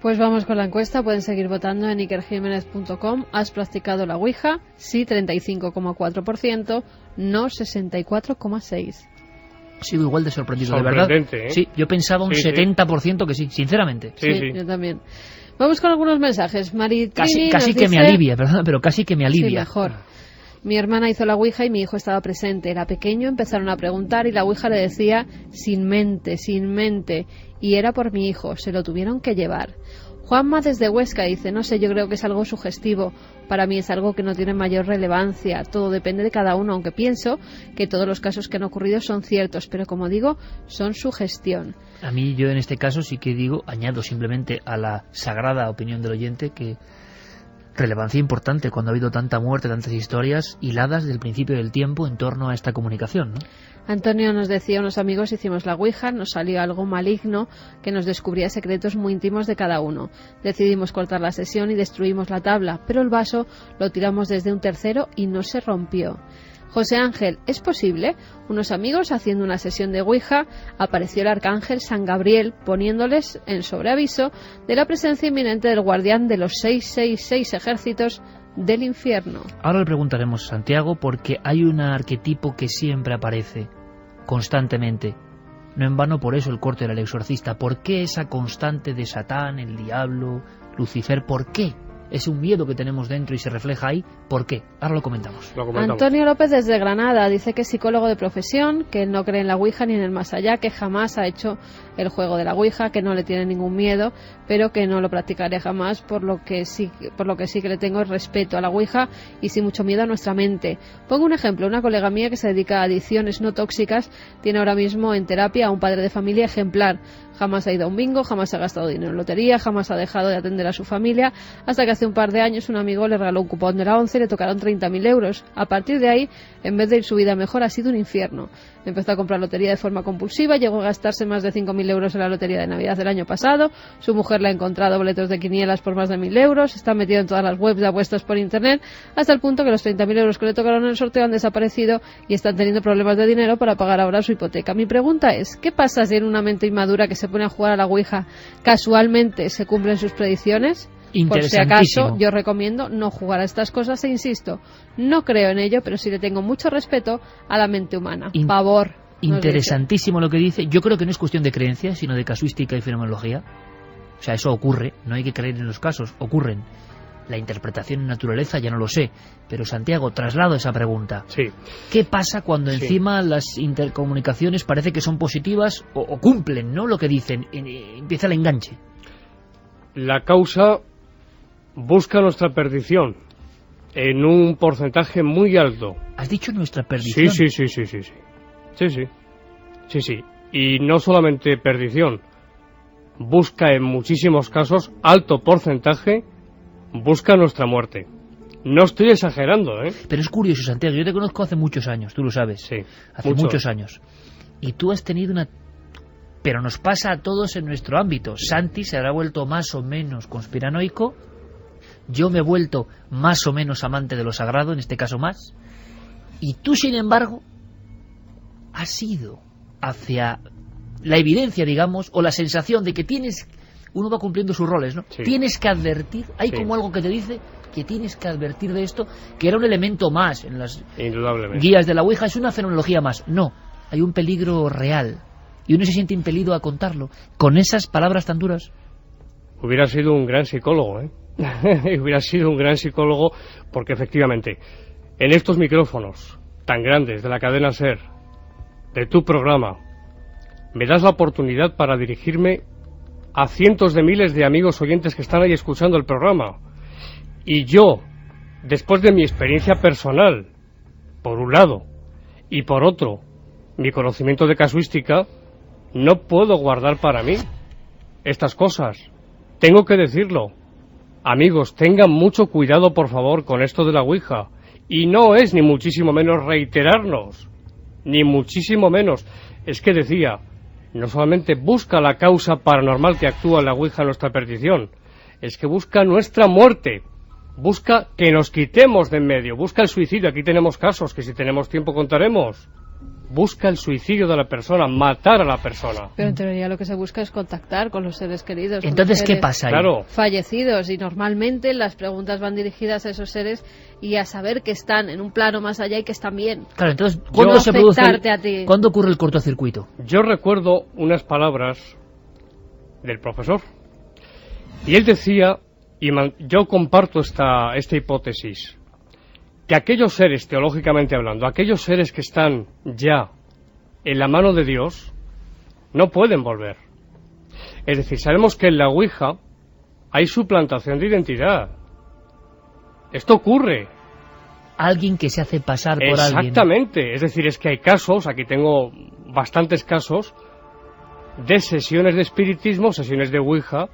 Pues vamos con la encuesta, pueden seguir votando en ikerjimenez.com. ¿Has practicado la Ouija? Sí, 35,4%, no 64,6%. Sigo igual de sorprendido, de verdad. ¿Eh? Sí, yo pensaba un 70% que sí, sinceramente. Sí, yo también. Vamos con algunos mensajes. Maritrini casi que me alivia, perdón, pero casi que me alivia. Sí, mejor. Mi hermana hizo la Ouija y mi hijo estaba presente. Era pequeño, empezaron a preguntar y la Ouija le decía sin mente, sin mente. Y era por mi hijo, se lo tuvieron que llevar. Juanma desde Huesca dice, no sé, yo creo que es algo sugestivo. Para mí es algo que no tiene mayor relevancia. Todo depende de cada uno, aunque pienso que todos los casos que han ocurrido son ciertos. Pero como digo, son sugestión. A mí, yo en este caso sí que digo, añado simplemente a la sagrada opinión del oyente que relevancia importante cuando ha habido tanta muerte, tantas historias hiladas del principio del tiempo en torno a esta comunicación, ¿no? Antonio nos decía, unos amigos hicimos la Ouija, nos salió algo maligno que nos descubría secretos muy íntimos de cada uno. Decidimos cortar la sesión y destruimos la tabla, pero el vaso lo tiramos desde un tercero y no se rompió. José Ángel, ¿es posible? Unos amigos haciendo una sesión de Ouija, apareció el arcángel San Gabriel poniéndoles en sobreaviso de la presencia inminente del guardián de los 666 ejércitos del infierno. Ahora le preguntaremos a Santiago porque hay un arquetipo que siempre aparece, constantemente. No en vano por eso el corte del exorcista. ¿Por qué esa constante de Satán, el diablo, Lucifer? ¿Por qué? Es un miedo que tenemos dentro y se refleja ahí. ¿Por qué? Ahora lo comentamos. Antonio López desde Granada dice que es psicólogo de profesión, que no cree en la Ouija ni en el más allá, que jamás ha hecho el juego de la Ouija, que no le tiene ningún miedo, pero que no lo practicaría jamás, por lo que sí que le tengo respeto a la Ouija y sí mucho miedo a nuestra mente. Pongo un ejemplo, una colega mía que se dedica a adicciones no tóxicas tiene ahora mismo en terapia a un padre de familia ejemplar. Jamás ha ido a un bingo, jamás ha gastado dinero en lotería, jamás ha dejado de atender a su familia, hasta que hace un par de años un amigo le regaló un cupón de la 11 y le tocaron 30.000 euros. A partir de ahí, en vez de ir su vida mejor, ha sido un infierno. Empezó a comprar lotería de forma compulsiva, llegó a gastarse más de 5.000 euros en la lotería de Navidad del año pasado, su mujer le ha encontrado boletos de quinielas por más de 1.000 euros, está metido en todas las webs de apuestas por internet, hasta el punto que los 30.000 euros que le tocaron en el sorteo han desaparecido y están teniendo problemas de dinero para pagar ahora su hipoteca. Mi pregunta es, ¿qué pasa si en una mente inmadura que se pone a jugar a la Ouija casualmente se cumplen sus predicciones? Por si acaso, yo recomiendo no jugar a estas cosas e insisto, no creo en ello, pero sí le tengo mucho respeto a la mente humana. Favor. Interesantísimo lo que dice. Yo creo que no es cuestión de creencia, sino de casuística y fenomenología. O sea, eso ocurre, no hay que creer en los casos, ocurren. La interpretación en naturaleza ya no lo sé, pero Santiago, traslado esa pregunta. Sí. ¿Qué pasa cuando encima las intercomunicaciones parece que son positivas o cumplen, ¿no?, lo que dicen? Empieza el enganche. la causa busca nuestra perdición en un porcentaje muy alto. ¿Has dicho nuestra perdición? Sí. Y no solamente perdición, busca en muchísimos casos, alto porcentaje, busca nuestra muerte. No estoy exagerando, ¿eh? Pero es curioso, Santiago, yo te conozco hace muchos años, tú lo sabes. Sí. Hace muchos años. Y tú has tenido una... Pero nos pasa a todos en nuestro ámbito. Santi se habrá vuelto más o menos conspiranoico. Yo me he vuelto más o menos amante de lo sagrado, en este caso más. Y tú, sin embargo, has ido hacia la evidencia, digamos, o la sensación de que tienes... Uno va cumpliendo sus roles, ¿no? Sí. Tienes que advertir, hay como algo que te dice que tienes que advertir de esto, que era un elemento más en las guías de la Ouija, es una fenomenología más. No, hay un peligro real y uno se siente impelido a contarlo con esas palabras tan duras. Hubiera sido un gran psicólogo, ¿eh? Hubiera sido un gran psicólogo, porque efectivamente en estos micrófonos tan grandes de la cadena SER, de tu programa, me das la oportunidad para dirigirme a cientos de miles de amigos oyentes que están ahí escuchando el programa. Y yo, después de mi experiencia personal, por un lado, y por otro, mi conocimiento de casuística, no puedo guardar para mí estas cosas. Tengo que decirlo. Amigos, tengan mucho cuidado, por favor, con esto de la Ouija. Y no es ni muchísimo menos reiterarnos, ni muchísimo menos. Es que decía, no solamente busca la causa paranormal que actúa en la Ouija nuestra perdición, es que busca nuestra muerte. Busca que nos quitemos de en medio, busca el suicidio. Aquí tenemos casos que si tenemos tiempo contaremos. Busca el suicidio de la persona, matar a la persona. Pero en teoría lo que se busca es contactar con los seres queridos. Entonces, ¿qué pasa ahí? Claro. Fallecidos, y normalmente las preguntas van dirigidas a esos seres y a saber que están en un plano más allá y que están bien. Claro, entonces, ¿cuándo se produce a ti? ¿Cuándo ocurre el cortocircuito? Yo recuerdo unas palabras del profesor. Y él decía, y yo comparto esta hipótesis, que aquellos seres, teológicamente hablando, aquellos seres que están ya en la mano de Dios, no pueden volver. Es decir, sabemos que en la Ouija hay suplantación de identidad. Esto ocurre. Alguien que se hace pasar por alguien. Exactamente. Es decir, es que hay casos, aquí tengo bastantes casos, de sesiones de espiritismo, sesiones de Ouija,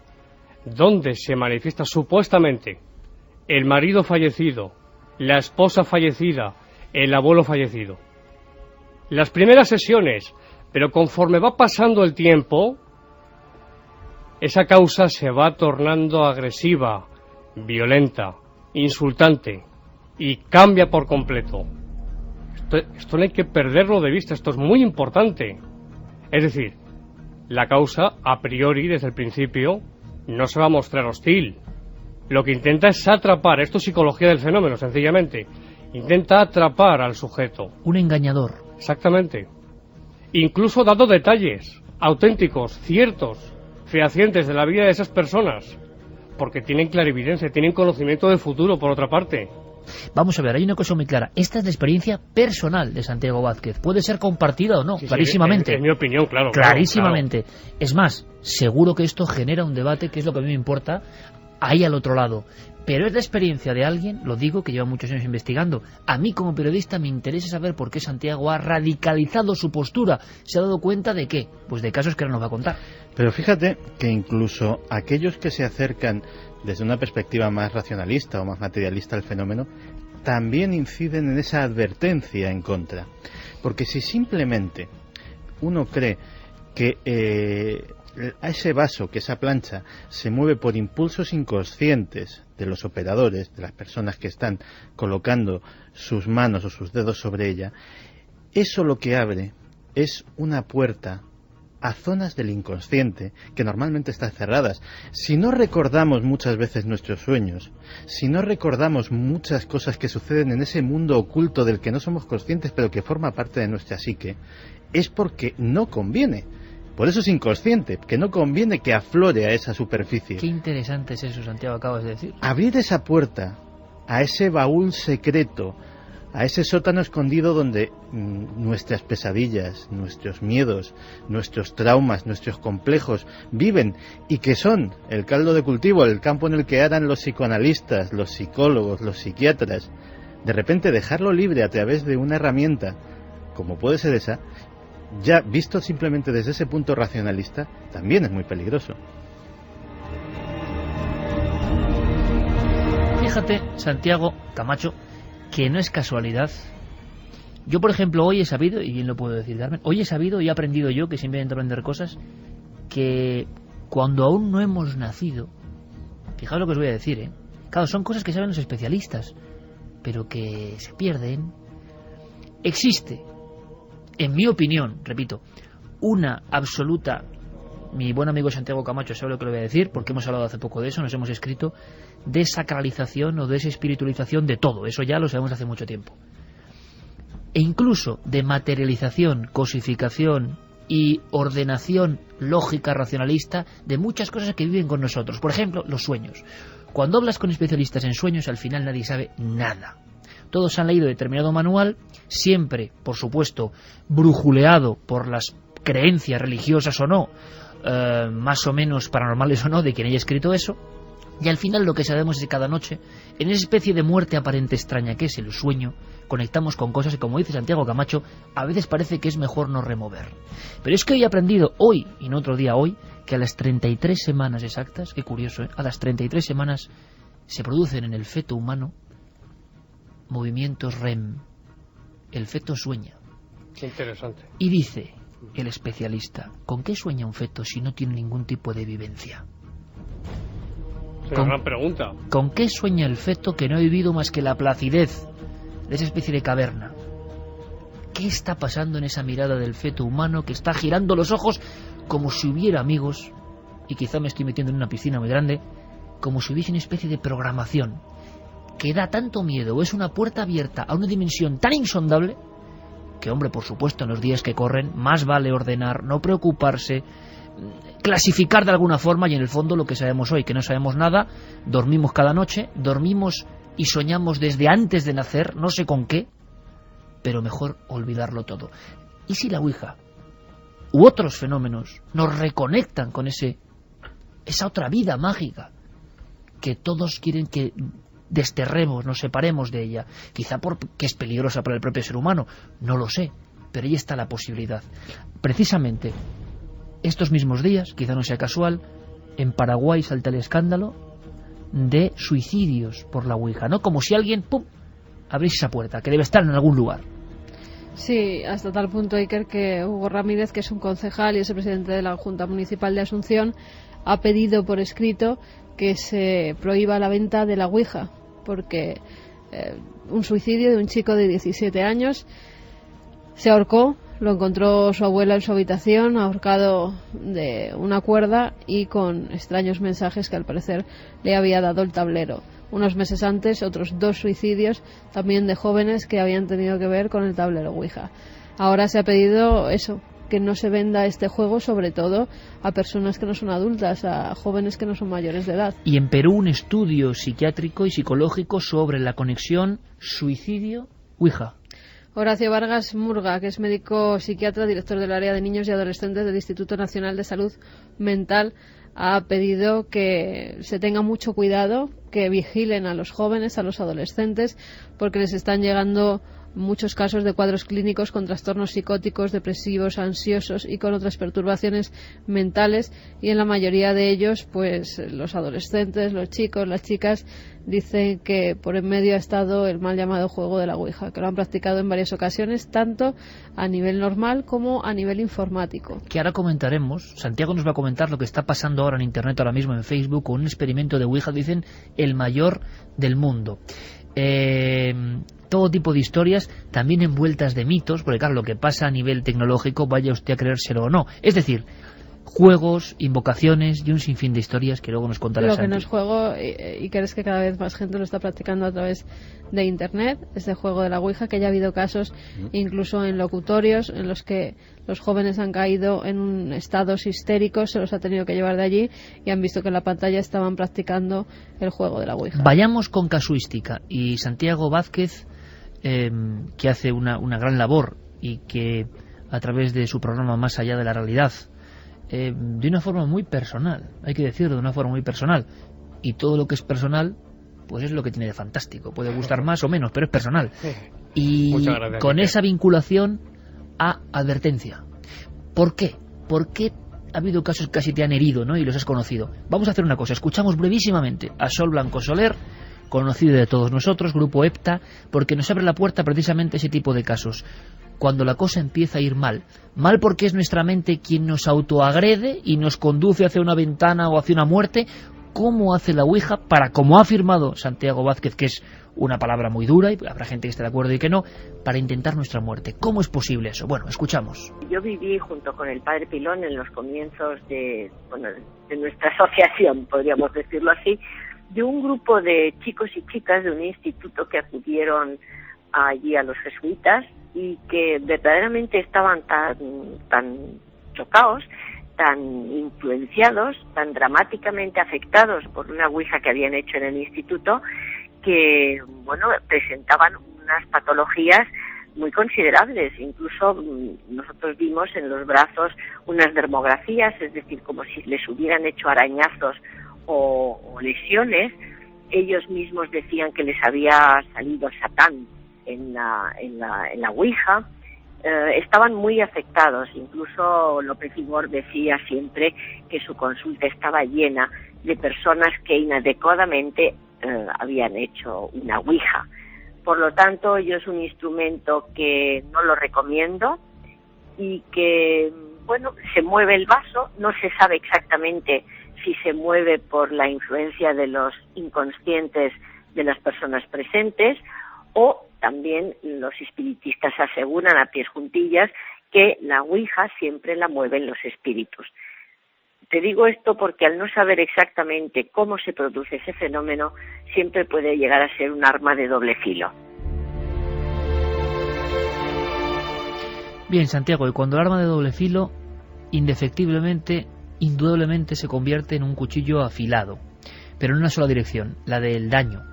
donde se manifiesta supuestamente el marido fallecido, la esposa fallecida, el abuelo fallecido. Las primeras sesiones, pero conforme va pasando el tiempo, esa causa se va tornando agresiva, violenta, insultante, y cambia por completo. Esto no hay que perderlo de vista, esto es muy importante. Es decir, la causa, a priori, desde el principio, no se va a mostrar hostil. Lo que intenta es atrapar, esto es psicología del fenómeno, sencillamente. Intenta atrapar al sujeto. Un engañador. Exactamente. Incluso dando detalles auténticos, ciertos, fehacientes de la vida de esas personas. Porque tienen clarividencia, tienen conocimiento del futuro, por otra parte. Vamos a ver, hay una cosa muy clara. Esta es la experiencia personal de Santiago Vázquez. Puede ser compartida o no, Sí, clarísimamente. Es mi opinión, claro. Clarísimamente. Claro. Es más, seguro que esto genera un debate, que es lo que a mí me importa, ahí al otro lado. Pero es la experiencia de alguien, lo digo, que lleva muchos años investigando. A mí como periodista me interesa saber por qué Santiago ha radicalizado su postura. ¿Se ha dado cuenta de qué? Pues de casos que ahora nos va a contar. Pero fíjate que incluso aquellos que se acercan desde una perspectiva más racionalista o más materialista al fenómeno, también inciden en esa advertencia en contra. Porque si simplemente uno cree que a ese vaso, que esa plancha, se mueve por impulsos inconscientes de los operadores, de las personas que están colocando sus manos o sus dedos sobre ella, eso lo que abre es una puerta a zonas del inconsciente que normalmente están cerradas. Si no recordamos muchas veces nuestros sueños, si no recordamos muchas cosas que suceden en ese mundo oculto del que no somos conscientes pero que forma parte de nuestra psique, es porque no conviene. Por eso es inconsciente, que no conviene que aflore a esa superficie. Qué interesante es eso, Santiago, acabas de decir. Abrir esa puerta a ese baúl secreto a ese sótano escondido donde nuestras pesadillas, nuestros miedos, nuestros traumas, nuestros complejos viven y que son el caldo de cultivo, el campo en el que aran los psicoanalistas, los psicólogos, los psiquiatras. De repente dejarlo libre a través de una herramienta como puede ser esa, ya visto simplemente desde ese punto racionalista, también es muy peligroso. Fíjate, Santiago Camacho, que no es casualidad. Yo, por ejemplo, hoy he sabido, y bien lo puedo decir, Carmen, hoy he sabido y he aprendido yo, que siempre intento aprender cosas, que cuando aún no hemos nacido, fijaos lo que os voy a decir, ¿eh? Claro, son cosas que saben los especialistas, pero que se pierden. Existe, en mi opinión, repito, una absoluta, mi buen amigo Santiago Camacho sabe lo que le voy a decir, porque hemos hablado hace poco de eso, nos hemos escrito, desacralización o desespiritualización de todo, eso ya lo sabemos hace mucho tiempo. E incluso de materialización, cosificación y ordenación lógica, racionalista, de muchas cosas que viven con nosotros. Por ejemplo, los sueños. Cuando hablas con especialistas en sueños, al final nadie sabe nada. Todos han leído determinado manual, siempre, por supuesto, brujuleado por las creencias religiosas o no, más o menos paranormales o no, de quien haya escrito eso, y al final lo que sabemos es que cada noche, en esa especie de muerte aparente extraña que es el sueño, conectamos con cosas que, como dice Santiago Camacho, a veces parece que es mejor no remover. Pero es que hoy he aprendido, hoy, y no otro día hoy, que a las 33 semanas exactas, qué curioso, a las 33 semanas se producen en el feto humano movimientos REM. El feto sueña. Qué interesante. Y dice el especialista, ¿con qué sueña un feto si no tiene ningún tipo de vivencia? Es una gran pregunta. ¿Con qué sueña el feto que no ha vivido más que la placidez de esa especie de caverna? ¿Qué está pasando en esa mirada del feto humano que está girando los ojos como si hubiera amigos, y quizá me estoy metiendo en una piscina muy grande, como si hubiese una especie de programación que da tanto miedo, o es una puerta abierta a una dimensión tan insondable que, hombre, por supuesto, en los días que corren más vale ordenar, no preocuparse, clasificar de alguna forma, y en el fondo lo que sabemos hoy, que no sabemos nada, dormimos cada noche, dormimos y soñamos desde antes de nacer, no sé con qué, pero mejor olvidarlo todo. ¿Y si la Ouija u otros fenómenos nos reconectan con esa otra vida mágica que todos quieren que desterremos, nos separemos de ella? Quizá porque es peligrosa para el propio ser humano, no lo sé, pero ahí está la posibilidad. Precisamente estos mismos días, quizá no sea casual, en Paraguay salta el escándalo de suicidios por la Ouija, ¿no? Como si alguien, ¡pum!, abriese esa puerta, que debe estar en algún lugar. Sí, hasta tal punto, Iker, que Hugo Ramírez, que es un concejal y es el presidente de la Junta Municipal de Asunción, ha pedido por escrito que se prohíba la venta de la Ouija, porque un suicidio de un chico de 17 años se ahorcó, lo encontró su abuela en su habitación, ahorcado de una cuerda y con extraños mensajes que al parecer le había dado el tablero. Unos meses antes, otros 2 suicidios, también de jóvenes que habían tenido que ver con el tablero Ouija. Ahora se ha pedido eso, que no se venda este juego, sobre todo a personas que no son adultas, a jóvenes que no son mayores de edad. Y en Perú un estudio psiquiátrico y psicológico sobre la conexión suicidio-Ouija. Horacio Vargas Murga, que es médico psiquiatra, director del área de niños y adolescentes del Instituto Nacional de Salud Mental, ha pedido que se tenga mucho cuidado, que vigilen a los jóvenes, a los adolescentes, porque les están llegando muchos casos de cuadros clínicos con trastornos psicóticos, depresivos, ansiosos y con otras perturbaciones mentales, y en la mayoría de ellos, pues los adolescentes, los chicos, las chicas, dicen que por en medio ha estado el mal llamado juego de la Ouija, que lo han practicado en varias ocasiones, tanto a nivel normal como a nivel informático. Que ahora comentaremos, Santiago nos va a comentar lo que está pasando ahora en Internet, ahora mismo en Facebook, con un experimento de Ouija, dicen, el mayor del mundo. Todo tipo de historias, también envueltas de mitos, porque claro, lo que pasa a nivel tecnológico, vaya usted a creérselo o no. Es decir, juegos, invocaciones y un sinfín de historias que luego nos contará Santi. Lo que no es juego, y crees que cada vez más gente lo está practicando a través de Internet, este juego de la Ouija, que ya ha habido casos incluso en locutorios en los que los jóvenes han caído en un estados histéricos, se los ha tenido que llevar de allí y han visto que en la pantalla estaban practicando el juego de la Ouija. Vayamos con casuística, y Santiago Vázquez que hace una gran labor y que a través de su programa Más allá de la realidad, de una forma muy personal, hay que decirlo, de una forma muy personal, y todo lo que es personal pues es lo que tiene de fantástico, puede gustar más o menos, pero es personal, y con esa vinculación a advertencia. ¿Por qué? Porque ha habido casos que casi te han herido, ¿no?, y los has conocido. Vamos a hacer una cosa, escuchamos brevísimamente a Sol Blanco Soler, conocido de todos nosotros, Grupo EPTA, porque nos abre la puerta precisamente ese tipo de casos. Cuando la cosa empieza a ir mal. Mal porque es nuestra mente quien nos autoagrede y nos conduce hacia una ventana o hacia una muerte. ¿Cómo hace la Ouija para, como ha afirmado Santiago Vázquez, que es una palabra muy dura, y habrá gente que esté de acuerdo y que no, para intentar nuestra muerte? ¿Cómo es posible eso? Bueno, escuchamos. Yo viví junto con el padre Pilón en los comienzos de nuestra asociación, podríamos decirlo así, de un grupo de chicos y chicas de un instituto que acudieron allí a los jesuitas y que verdaderamente estaban tan chocados, tan influenciados, tan dramáticamente afectados por una ouija que habían hecho en el instituto, que presentaban unas patologías muy considerables. Incluso nosotros vimos en los brazos unas dermografías, es decir, como si les hubieran hecho arañazos o lesiones. Ellos mismos decían que les había salido Satán en la ouija. Estaban muy afectados. Incluso López Ibor decía siempre que su consulta estaba llena de personas que inadecuadamente habían hecho una ouija. Por lo tanto, yo es un instrumento que no lo recomiendo y que, se mueve el vaso, no se sabe exactamente si se mueve por la influencia de los inconscientes de las personas presentes, o también los espiritistas aseguran a pies juntillas que la ouija siempre la mueven los espíritus. Te digo esto porque al no saber exactamente cómo se produce ese fenómeno, siempre puede llegar a ser un arma de doble filo. Bien, Santiago, y cuando el arma de doble filo, indudablemente se convierte en un cuchillo afilado, pero en una sola dirección, la del daño.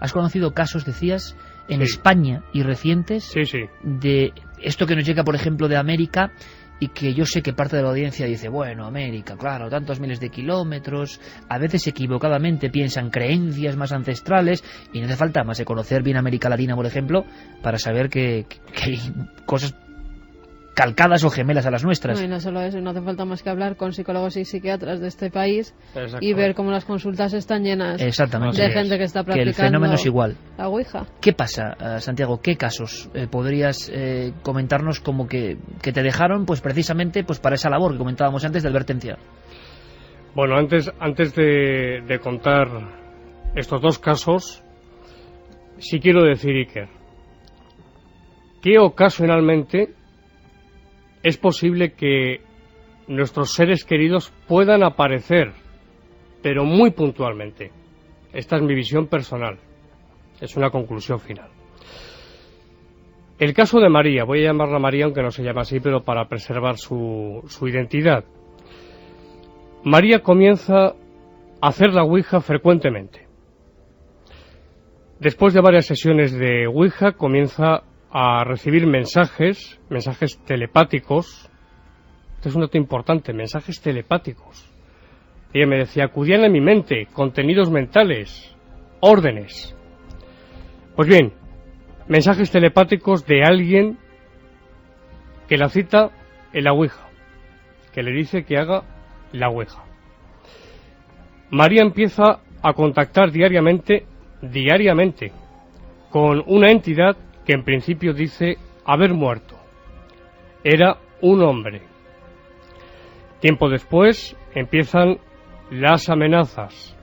¿Has conocido casos, decías, en España y recientes de esto que nos llega, por ejemplo, de América, y que yo sé que parte de la audiencia dice, bueno, América, claro, tantos miles de kilómetros, a veces equivocadamente piensan creencias más ancestrales, y no hace falta más de conocer bien América Latina, por ejemplo, para saber que hay cosas calcadas o gemelas a las nuestras. No, y no solo eso, no hace falta más que hablar con psicólogos y psiquiatras de este país y ver cómo las consultas están llenas de gente que está practicando, que el fenómeno es igual. La ouija. ¿Qué pasa, Santiago? ¿Qué casos podrías comentarnos como que te dejaron pues precisamente pues para esa labor que comentábamos antes de advertencia? Bueno, antes de contar estos dos casos, sí quiero decir, Iker, que ocasionalmente es posible que nuestros seres queridos puedan aparecer, pero muy puntualmente. Esta es mi visión personal. Es una conclusión final. El caso de María, voy a llamarla María aunque no se llama así, pero para preservar su identidad. María comienza a hacer la ouija frecuentemente. Después de varias sesiones de ouija, comienza a recibir mensajes telepáticos. Este es un dato importante, mensajes telepáticos. Ella me decía, acudían a mi mente, contenidos mentales, órdenes. Pues bien, mensajes telepáticos de alguien que la cita en la ouija, que le dice que haga la ouija. María empieza a contactar diariamente, con una entidad que en principio dice haber muerto. Era un hombre. Tiempo después empiezan las amenazas.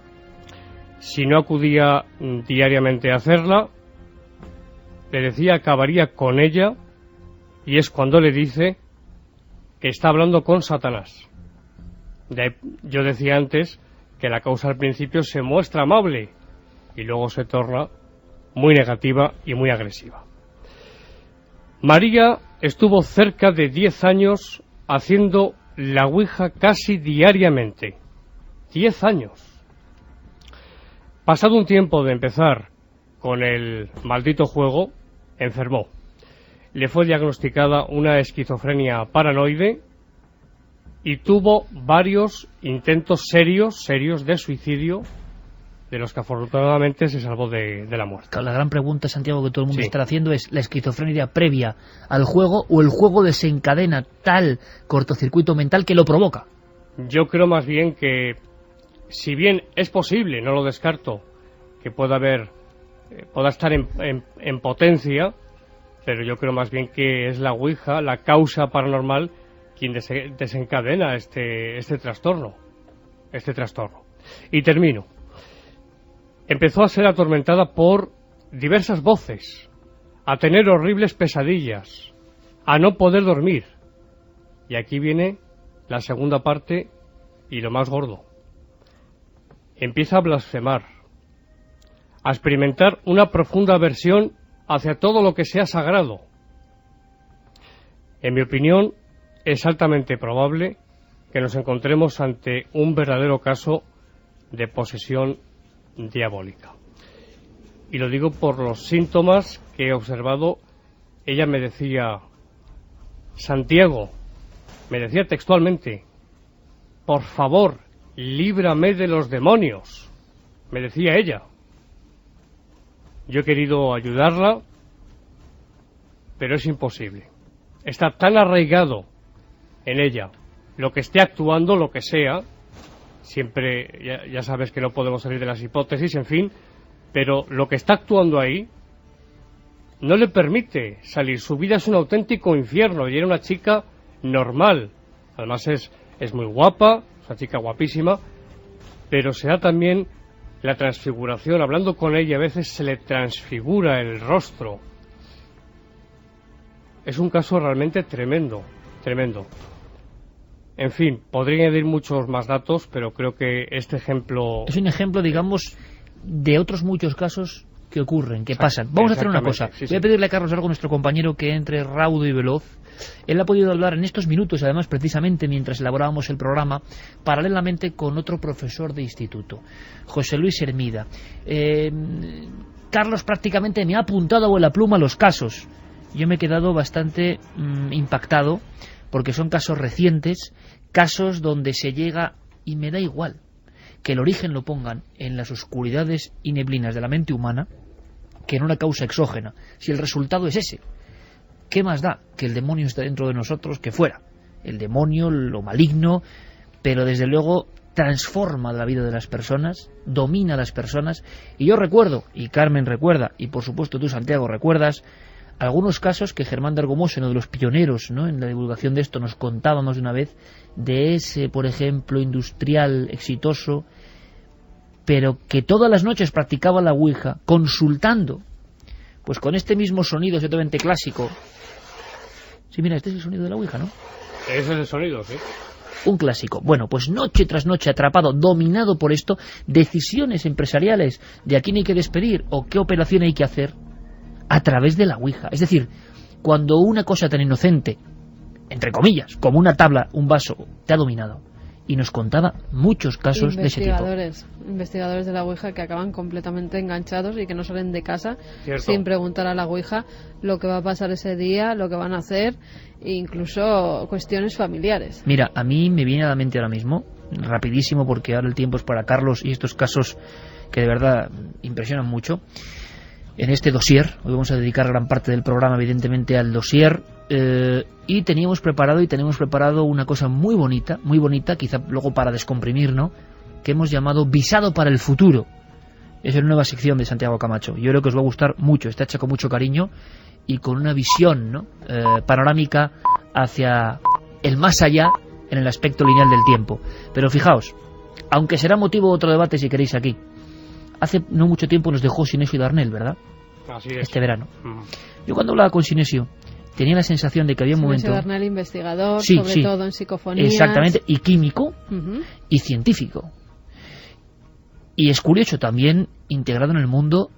Si no acudía diariamente a hacerla, le decía acabaría con ella, y es cuando le dice que está hablando con Satanás. Yo decía antes que la causa al principio se muestra amable y luego se torna muy negativa y muy agresiva. María estuvo cerca de 10 años haciendo la ouija casi diariamente. 10 años. Pasado un tiempo de empezar con el maldito juego, enfermó. Le fue diagnosticada una esquizofrenia paranoide y tuvo varios intentos serios de suicidio, de los que afortunadamente se salvó de la muerte. La gran pregunta, Santiago, que todo el mundo está haciendo es: ¿la esquizofrenia previa al juego o el juego desencadena tal cortocircuito mental que lo provoca? Yo creo más bien que, si bien es posible, no lo descarto, que pueda estar en potencia, pero yo creo más bien que es la Ouija, la causa paranormal, quien desencadena este trastorno. Y termino. Empezó a ser atormentada por diversas voces, a tener horribles pesadillas, a no poder dormir. Y aquí viene la segunda parte y lo más gordo. Empieza a blasfemar, a experimentar una profunda aversión hacia todo lo que sea sagrado. En mi opinión, es altamente probable que nos encontremos ante un verdadero caso de posesión diabólica. Y lo digo por los síntomas que he observado. Ella me decía: Santiago, me decía textualmente, por favor, líbrame de los demonios, me decía ella. Yo he querido ayudarla, pero es imposible. Está tan arraigado en ella lo que esté actuando, lo que sea. Siempre, ya sabes que no podemos salir de las hipótesis, en fin, pero lo que está actuando ahí no le permite salir. Su vida es un auténtico infierno y era una chica normal. Además es muy guapa, es una chica guapísima, pero se da también la transfiguración. Hablando con ella a veces se le transfigura el rostro. Es un caso realmente tremendo. En fin, podría añadir muchos más datos, pero creo que este ejemplo... Es un ejemplo, digamos, de otros muchos casos que ocurren, que pasan. Vamos a hacer una cosa. Voy a pedirle a Carlos algo, nuestro compañero, que entre raudo y veloz. Él ha podido hablar en estos minutos, además, precisamente mientras elaborábamos el programa, paralelamente con otro profesor de instituto, José Luis Hermida. Carlos prácticamente me ha apuntado a vuela pluma los casos. Yo me he quedado bastante impactado, porque son casos recientes, casos donde se llega, y me da igual que el origen lo pongan en las oscuridades y neblinas de la mente humana, que en una causa exógena. Si el resultado es ese, ¿qué más da que el demonio está dentro de nosotros que fuera? El demonio, lo maligno, pero desde luego transforma la vida de las personas, domina a las personas. Y yo recuerdo, y Carmen recuerda, y por supuesto tú, Santiago, recuerdas algunos casos que Germán de Argumosa, uno de los pioneros, ¿no?, en la divulgación de esto, nos contábamos de una vez, de ese, por ejemplo, industrial exitoso, pero que todas las noches practicaba la Ouija, consultando, pues con este mismo sonido absolutamente clásico. Sí, mira, este es el sonido de la Ouija, ¿no? Ese es el sonido, sí. Un clásico. Bueno, pues noche tras noche atrapado, dominado por esto, decisiones empresariales de a quién hay que despedir o qué operación hay que hacer, a través de la Ouija. Es decir, cuando una cosa tan inocente, entre comillas, como una tabla, un vaso, te ha dominado. Y nos contaba muchos casos de ese tipo. Investigadores de la Ouija que acaban completamente enganchados y que no salen de casa sin preguntar a la Ouija lo que va a pasar ese día, lo que van a hacer, e incluso cuestiones familiares. Mira, a mí me viene a la mente ahora mismo, rapidísimo, porque ahora el tiempo es para Carlos y estos casos que de verdad impresionan mucho. En este dossier, hoy vamos a dedicar gran parte del programa evidentemente al dossier, y tenemos preparado una cosa muy bonita, quizá luego para descomprimir, ¿no?, que hemos llamado Visado para el Futuro. Es una nueva sección de Santiago Camacho. Yo creo que os va a gustar mucho, está hecha con mucho cariño y con una visión, ¿no?, panorámica hacia el más allá en el aspecto lineal del tiempo. Pero fijaos, aunque será motivo de otro debate si queréis aquí, hace no mucho tiempo nos dejó Sinesio Darnell, ¿verdad? Así es. Este verano. Yo cuando hablaba con Sinesio tenía la sensación de que había un momento... Sinesio Darnell, investigador, sobre todo en psicofonías. Exactamente, y químico, y científico. Y es curioso también integrado en el mundo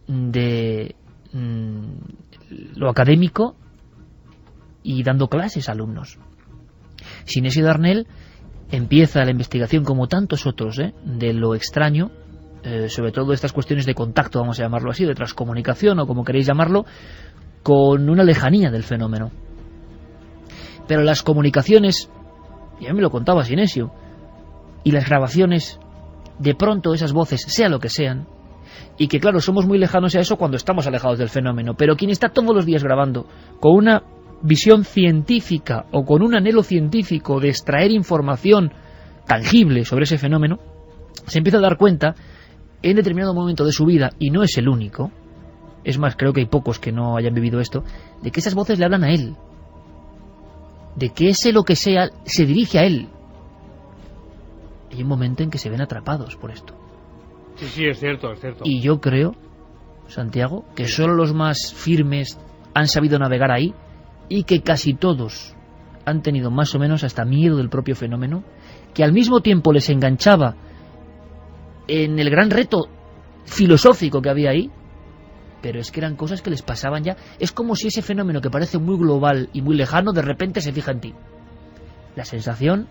de lo académico y dando clases a alumnos. Sinesio Darnell empieza la investigación, como tantos otros, de lo extraño, sobre todo estas cuestiones de contacto, vamos a llamarlo así, de transcomunicación o como queréis llamarlo, con una lejanía del fenómeno. Pero las comunicaciones, ya me lo contaba Sinesio, y las grabaciones, de pronto esas voces, sea lo que sean, y que claro, somos muy lejanos a eso cuando estamos alejados del fenómeno, pero quien está todos los días grabando con una visión científica o con un anhelo científico de extraer información tangible sobre ese fenómeno, se empieza a dar cuenta en determinado momento de su vida, y no es el único, es más, creo que hay pocos que no hayan vivido esto, de que esas voces le hablan a él, de que ese lo que sea se dirige a él. Hay un momento en que se ven atrapados por esto. Sí, es cierto, es cierto. Y yo creo, Santiago, que solo los más firmes han sabido navegar ahí, y que casi todos han tenido más o menos hasta miedo del propio fenómeno, que al mismo tiempo les enganchaba en el gran reto filosófico que había ahí, pero es que eran cosas que les pasaban ya. Es como si ese fenómeno que parece muy global y muy lejano de repente se fija en ti. La sensación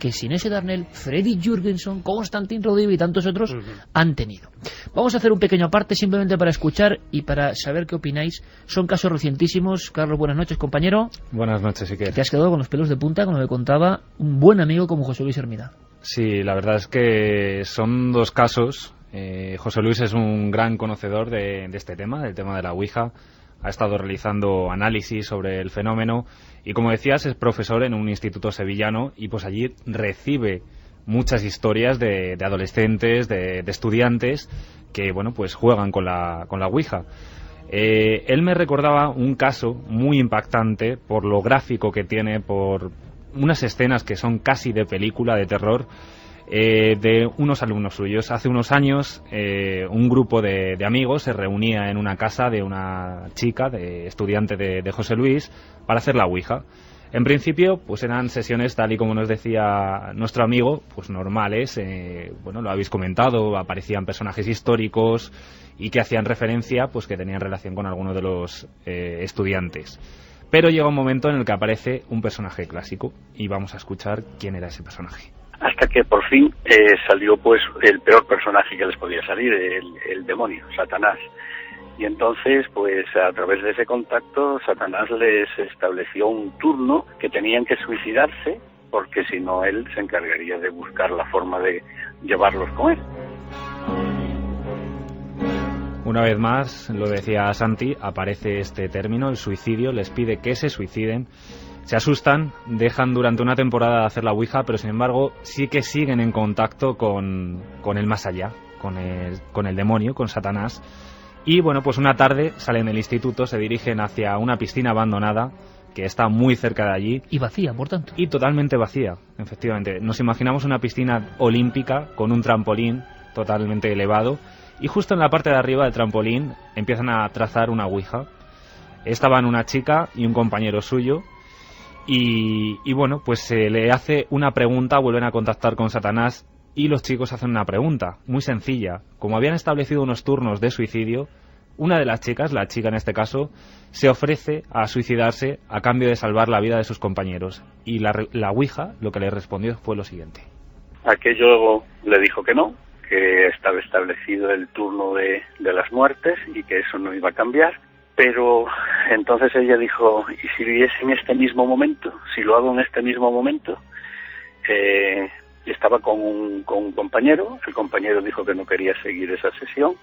que Sinesio Darnell, Freddy Jürgensen, Konstantin Rodiv y tantos otros han tenido. Vamos a hacer un pequeño aparte simplemente para escuchar y para saber qué opináis. Son casos recientísimos. Carlos, buenas noches, compañero. Buenas noches, Iker. Te has quedado con los pelos de punta, como me contaba un buen amigo como José Luis Hermida. Sí, la verdad es que son dos casos. José Luis es un gran conocedor de este tema, del tema de la Ouija. Ha estado realizando análisis sobre el fenómeno y, como decías, es profesor en un instituto sevillano y pues allí recibe muchas historias de adolescentes, de estudiantes que, bueno, pues juegan con la Ouija. Él me recordaba un caso muy impactante por lo gráfico que tiene, por unas escenas que son casi de película, de terror, de unos alumnos suyos. Hace unos años un grupo de amigos se reunía en una casa de una chica, de estudiante de José Luis, para hacer la Ouija. En principio, pues eran sesiones, tal y como nos decía nuestro amigo, pues normales. Bueno, lo habéis comentado, aparecían personajes históricos y que hacían referencia, pues que tenían relación con alguno de los estudiantes. Pero llega un momento en el que aparece un personaje clásico y vamos a escuchar quién era ese personaje. Hasta que por fin salió pues el peor personaje que les podía salir, el demonio, Satanás. Y entonces, pues a través de ese contacto, Satanás les estableció un turno que tenían que suicidarse, porque si no él se encargaría de buscar la forma de llevarlos con él. Una vez más, lo decía Santi, aparece este término, el suicidio, les pide que se suiciden. Se asustan, dejan durante una temporada de hacer la Ouija, pero sin embargo sí que siguen en contacto con el más allá, con el demonio, con Satanás. Y bueno, pues una tarde salen del instituto, se dirigen hacia una piscina abandonada que está muy cerca de allí. Y vacía, por tanto. Y totalmente vacía, efectivamente. Nos imaginamos una piscina olímpica con un trampolín totalmente elevado y justo en la parte de arriba del trampolín empiezan a trazar una Ouija. Estaban una chica y un compañero suyo. Y bueno, pues se le hace una pregunta, vuelven a contactar con Satanás y los chicos hacen una pregunta muy sencilla. Como habían establecido unos turnos de suicidio, una de las chicas, la chica en este caso, se ofrece a suicidarse a cambio de salvar la vida de sus compañeros. Y la Ouija lo que le respondió fue lo siguiente. Aquello le dijo que no, que estaba establecido el turno de las muertes y que eso no iba a cambiar. Pero entonces ella dijo, ¿y si viviese en este mismo momento? Si lo hago en este mismo momento. Estaba con un compañero, el compañero dijo que no quería seguir esa sesión,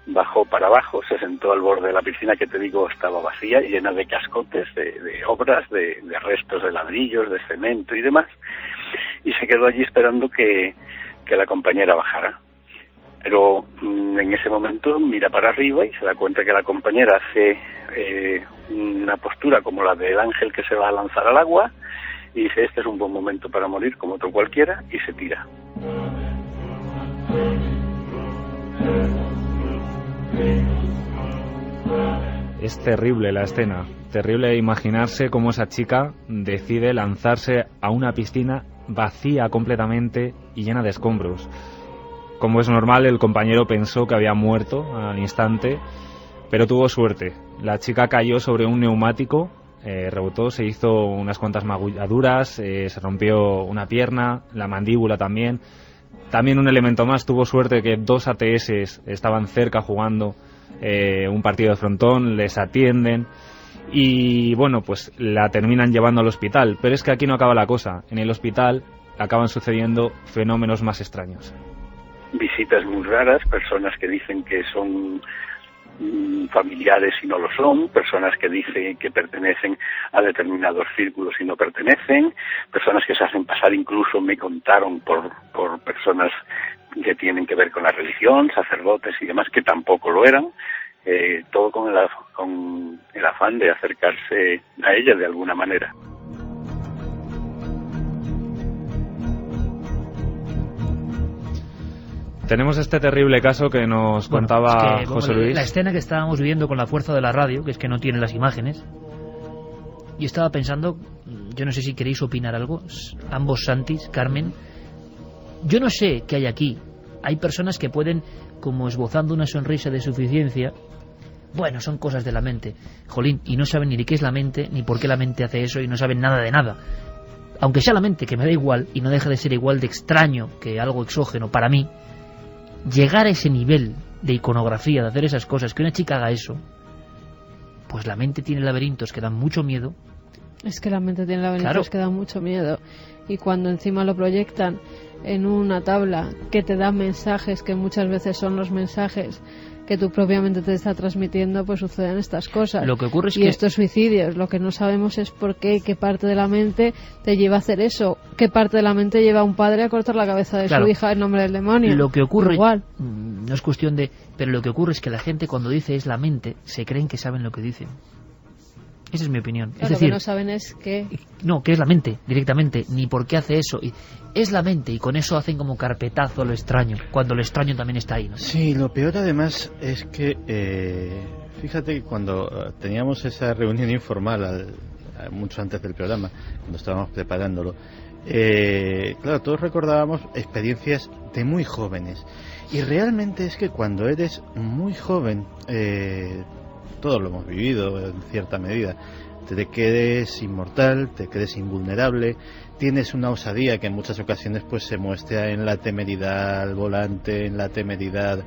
bajó para abajo, se sentó al borde de la piscina que te digo estaba vacía, llena de cascotes, de obras, de restos de ladrillos, de cemento y demás, y se quedó allí esperando que la compañera bajara. Pero en ese momento mira para arriba y se da cuenta que la compañera hace una postura como la del ángel que se va a lanzar al agua y dice, este es un buen momento para morir como otro cualquiera, y se tira. Es terrible la escena, terrible imaginarse cómo esa chica decide lanzarse a una piscina vacía completamente y llena de escombros. Como es normal, el compañero pensó que había muerto al instante, pero tuvo suerte. La chica cayó sobre un neumático, rebotó, se hizo unas cuantas magulladuras, se rompió una pierna, la mandíbula también. También un elemento más, tuvo suerte que dos ATS estaban cerca jugando un partido de frontón, les atienden y bueno, pues la terminan llevando al hospital. Pero es que aquí no acaba la cosa. En el hospital acaban sucediendo fenómenos más extraños. Visitas muy raras, personas que dicen que son familiares y no lo son, personas que dicen que pertenecen a determinados círculos y no pertenecen, personas que se hacen pasar, incluso me contaron por personas que tienen que ver con la religión, sacerdotes y demás, que tampoco lo eran, todo con el afán de acercarse a ella de alguna manera. Tenemos este terrible caso que nos contaba José Luis. La escena que estábamos viendo con la fuerza de la radio, que es que no tiene las imágenes, y estaba pensando, yo no sé si queréis opinar algo, ambos Santis, Carmen, yo no sé qué hay aquí. Hay personas que pueden, como esbozando una sonrisa de suficiencia, bueno, son cosas de la mente, jolín, y no saben ni de qué es la mente, ni por qué la mente hace eso, y no saben nada de nada. Aunque sea la mente, que me da igual, y no deja de ser igual de extraño que algo exógeno para mí, llegar a ese nivel de iconografía, de hacer esas cosas, que una chica haga eso, pues la mente tiene laberintos que dan mucho miedo. Es que la mente tiene laberintos, claro, que dan mucho miedo. Y cuando encima lo proyectan en una tabla que te da mensajes, que muchas veces son los mensajes que tú propiamente te está transmitiendo, pues suceden estas cosas. Lo que ocurre es y estos suicidios, lo que no sabemos es por qué parte de la mente te lleva a hacer eso, qué parte de la mente lleva a un padre a cortar la cabeza de su hija en nombre del demonio. Lo que ocurre, igual, no es cuestión de... Pero lo que ocurre es que la gente, cuando dice es la mente, se creen que saben lo que dicen. Esa es mi opinión. Claro, es decir, lo que no saben es que... No, que es la mente, directamente, ni por qué hace eso. Es la mente, y con eso hacen como carpetazo lo extraño, cuando lo extraño también está ahí, ¿no? Sí, lo peor además es que, fíjate que cuando teníamos esa reunión informal, mucho antes del programa, cuando estábamos preparándolo, claro, todos recordábamos experiencias de muy jóvenes. Y realmente es que cuando eres muy joven... todos lo hemos vivido en cierta medida, te crees inmortal, te crees invulnerable, tienes una osadía que en muchas ocasiones pues se muestra en la temeridad al volante, en la temeridad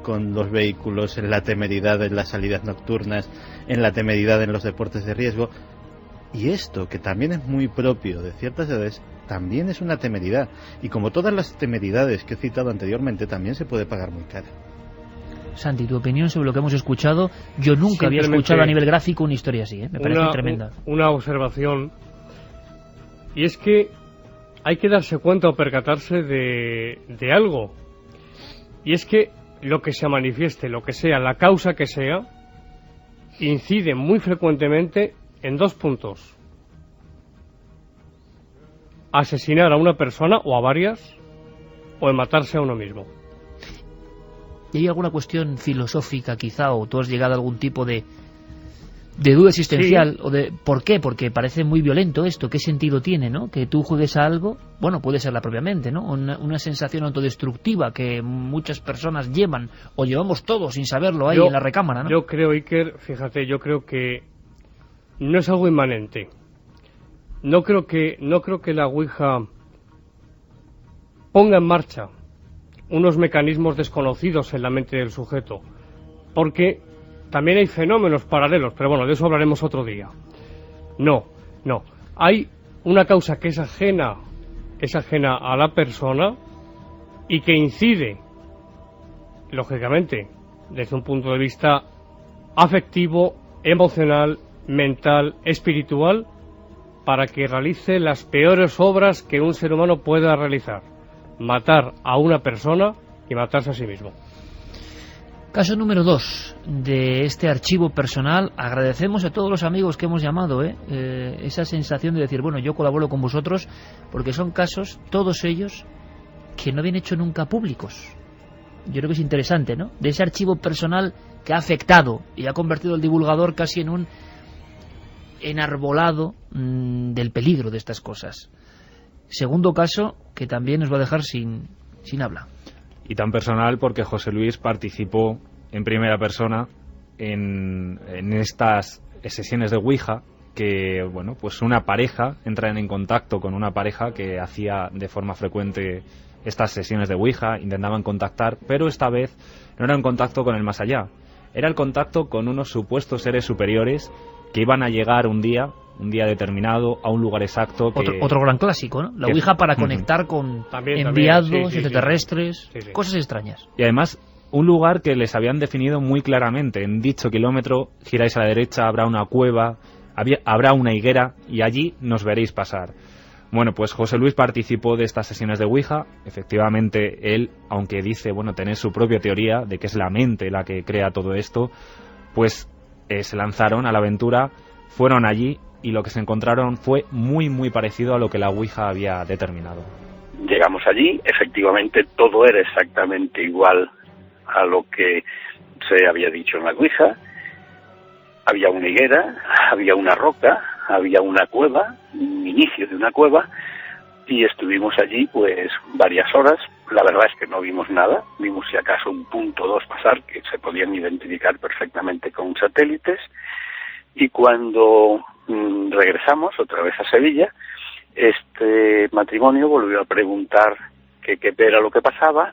con los vehículos, en la temeridad en las salidas nocturnas, en la temeridad en los deportes de riesgo. Y esto, que también es muy propio de ciertas edades, también es una temeridad, y como todas las temeridades que he citado anteriormente, también se puede pagar muy cara. Santi, tu opinión sobre lo que hemos escuchado. Yo nunca había escuchado a nivel gráfico una historia así, me parece tremenda. Una observación, y es que hay que darse cuenta o percatarse de algo, y es que lo que se manifieste, lo que sea, la causa que sea, incide muy frecuentemente en dos puntos: asesinar a una persona o a varias, o en matarse a uno mismo. ¿Y hay alguna cuestión filosófica quizá, o tú has llegado a algún tipo de duda existencial? Sí. O de ¿por qué? Porque parece muy violento esto. ¿Qué sentido tiene, no? Que tú juegues a algo, bueno, puede ser la propia mente, ¿no? Una sensación autodestructiva que muchas personas llevan, o llevamos todos sin saberlo ahí en la recámara, ¿no? Yo creo, Iker, fíjate, yo creo que no es algo inmanente. No creo que la Ouija ponga en marcha unos mecanismos desconocidos en la mente del sujeto, porque también hay fenómenos paralelos, pero bueno, de eso hablaremos otro día. No, hay una causa que es ajena a la persona y que incide, lógicamente, desde un punto de vista afectivo, emocional, mental, espiritual, para que realice las peores obras que un ser humano pueda realizar: matar a una persona y matarse a sí mismo. Caso número 2 de este archivo personal. Agradecemos a todos los amigos que hemos llamado, esa sensación de decir, bueno, yo colaboro con vosotros, porque son casos, todos ellos, que no habían hecho nunca públicos. Yo creo que es interesante, ¿no? De ese archivo personal que ha afectado y ha convertido al divulgador casi en un enarbolado del peligro de estas cosas. Segundo caso que también nos va a dejar sin habla. Y tan personal porque José Luis participó en primera persona en estas sesiones de Ouija, que bueno, pues una pareja entra en contacto con una pareja que hacía de forma frecuente estas sesiones de Ouija, intentaban contactar, pero esta vez no era un contacto con el más allá, era el contacto con unos supuestos seres superiores que iban a llegar un día determinado, a un lugar exacto. Otro gran clásico, ¿no? La Ouija para conectar con enviados, extraterrestres, cosas extrañas. Y además, un lugar que les habían definido muy claramente. En dicho kilómetro, giráis a la derecha, habrá una cueva, habrá una higuera, y allí nos veréis pasar. Bueno, pues José Luis participó de estas sesiones de Ouija. Efectivamente, él, aunque dice, tener su propia teoría de que es la mente la que crea todo esto, pues se lanzaron a la aventura, fueron allí, y lo que se encontraron fue muy, muy parecido a lo que la Ouija había determinado. Llegamos allí, efectivamente todo era exactamente igual a lo que se había dicho en la Ouija. Había una higuera, había una roca, había una cueva, un inicio de una cueva, y estuvimos allí pues varias horas. La verdad es que no vimos nada, vimos si acaso un punto o dos pasar, que se podían identificar perfectamente con satélites, y cuando regresamos otra vez a Sevilla, este matrimonio volvió a preguntar qué era lo que pasaba,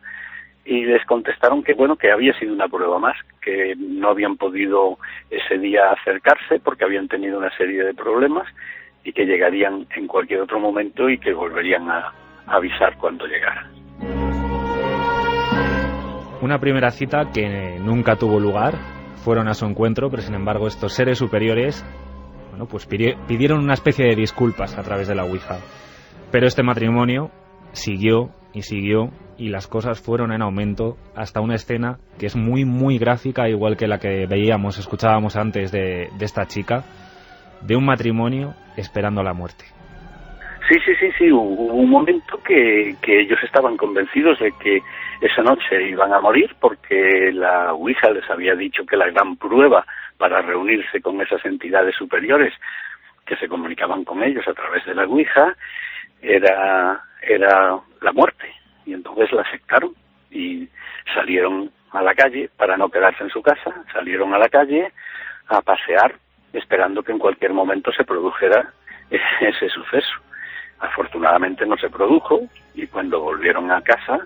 y les contestaron que que había sido una prueba más, que no habían podido ese día acercarse porque habían tenido una serie de problemas, y que llegarían en cualquier otro momento y que volverían a avisar cuando llegaran. Una primera cita que nunca tuvo lugar, fueron a su encuentro, pero sin embargo estos seres superiores pues pidieron una especie de disculpas a través de la Ouija. Pero este matrimonio siguió y siguió, y las cosas fueron en aumento hasta una escena que es muy, muy gráfica, igual que la que escuchábamos antes de esta chica, de un matrimonio esperando la muerte. Sí, hubo un momento que ellos estaban convencidos de que esa noche iban a morir, porque la Ouija les había dicho que la gran prueba para reunirse con esas entidades superiores que se comunicaban con ellos a través de la Ouija era la muerte, y entonces la aceptaron y salieron a la calle para no quedarse en su casa, salieron a la calle a pasear esperando que en cualquier momento se produjera ese suceso. Afortunadamente no se produjo, y cuando volvieron a casa,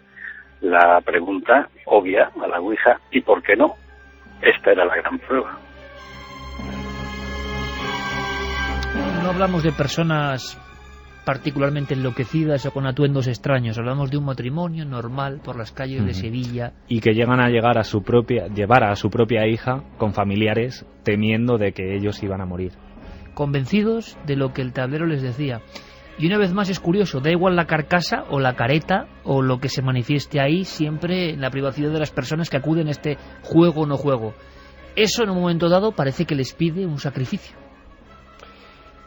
la pregunta obvia a la Ouija, ¿y por qué no? Esta era la gran prueba. No hablamos de personas particularmente enloquecidas o con atuendos extraños, hablamos de un matrimonio normal por las calles de Sevilla. Y que llevar a su propia hija con familiares temiendo de que ellos iban a morir. Convencidos de lo que el tablero les decía. Y una vez más es curioso, da igual la carcasa o la careta o lo que se manifieste ahí, siempre en la privacidad de las personas que acuden a este juego o no juego. Eso en un momento dado parece que les pide un sacrificio.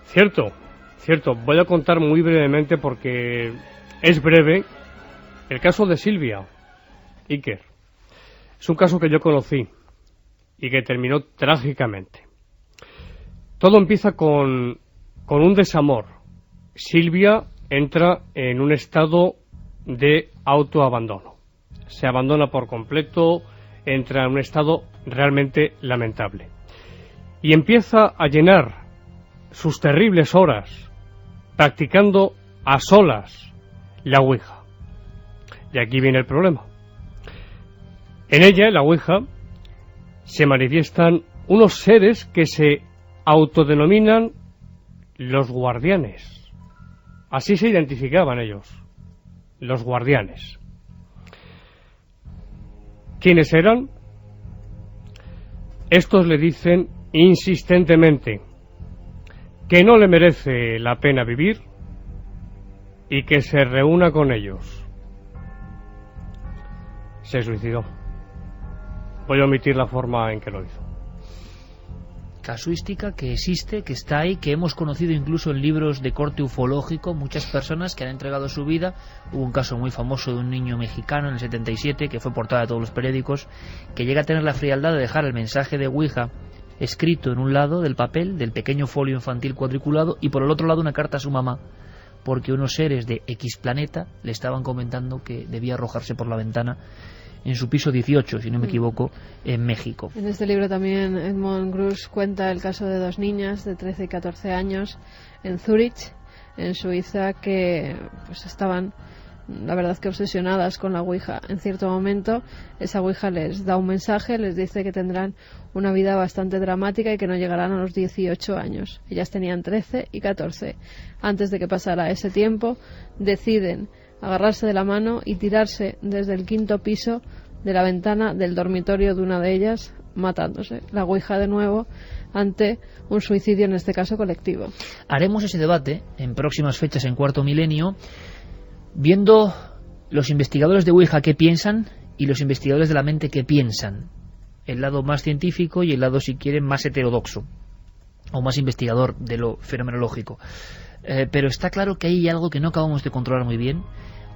Cierto. Voy a contar muy brevemente, porque es breve, el caso de Silvia Iker. Es un caso que yo conocí y que terminó trágicamente. Todo empieza con un desamor. Silvia entra en un estado de autoabandono. Se abandona por completo, entra en un estado realmente lamentable. Y empieza a llenar sus terribles horas practicando a solas la Ouija. Y aquí viene el problema. En ella, en la Ouija, se manifiestan unos seres que se autodenominan los guardianes. Así se identificaban ellos, los guardianes. ¿Quiénes eran? Estos le dicen insistentemente que no le merece la pena vivir y que se reúna con ellos. Se suicidó. Voy a omitir la forma en que lo hizo. Casuística que existe, que está ahí, que hemos conocido incluso en libros de corte ufológico, muchas personas que han entregado su vida. Hubo un caso muy famoso de un niño mexicano en el 77 que fue portada de todos los periódicos, que llega a tener la frialdad de dejar el mensaje de Ouija escrito en un lado del papel, del pequeño folio infantil cuadriculado, y por el otro lado una carta a su mamá, porque unos seres de X planeta le estaban comentando que debía arrojarse por la ventana en su piso 18, si no me equivoco, en México. En este libro también Edmond Grusch cuenta el caso de dos niñas de 13 y 14 años en Zúrich, en Suiza, que pues estaban la verdad que obsesionadas con la Ouija. En cierto momento esa Ouija les da un mensaje, les dice que tendrán una vida bastante dramática y que no llegarán a los 18 años. Ellas tenían 13 y 14. Antes de que pasara ese tiempo, deciden agarrarse de la mano y tirarse desde el 5º piso de la ventana del dormitorio de una de ellas, matándose. La Ouija de nuevo ante un suicidio, en este caso colectivo. Haremos ese debate en próximas fechas en Cuarto Milenio, viendo los investigadores de Ouija qué piensan y los investigadores de la mente qué piensan. El lado más científico y el lado, si quieren, más heterodoxo o más investigador de lo fenomenológico. Pero está claro que hay algo que no acabamos de controlar muy bien.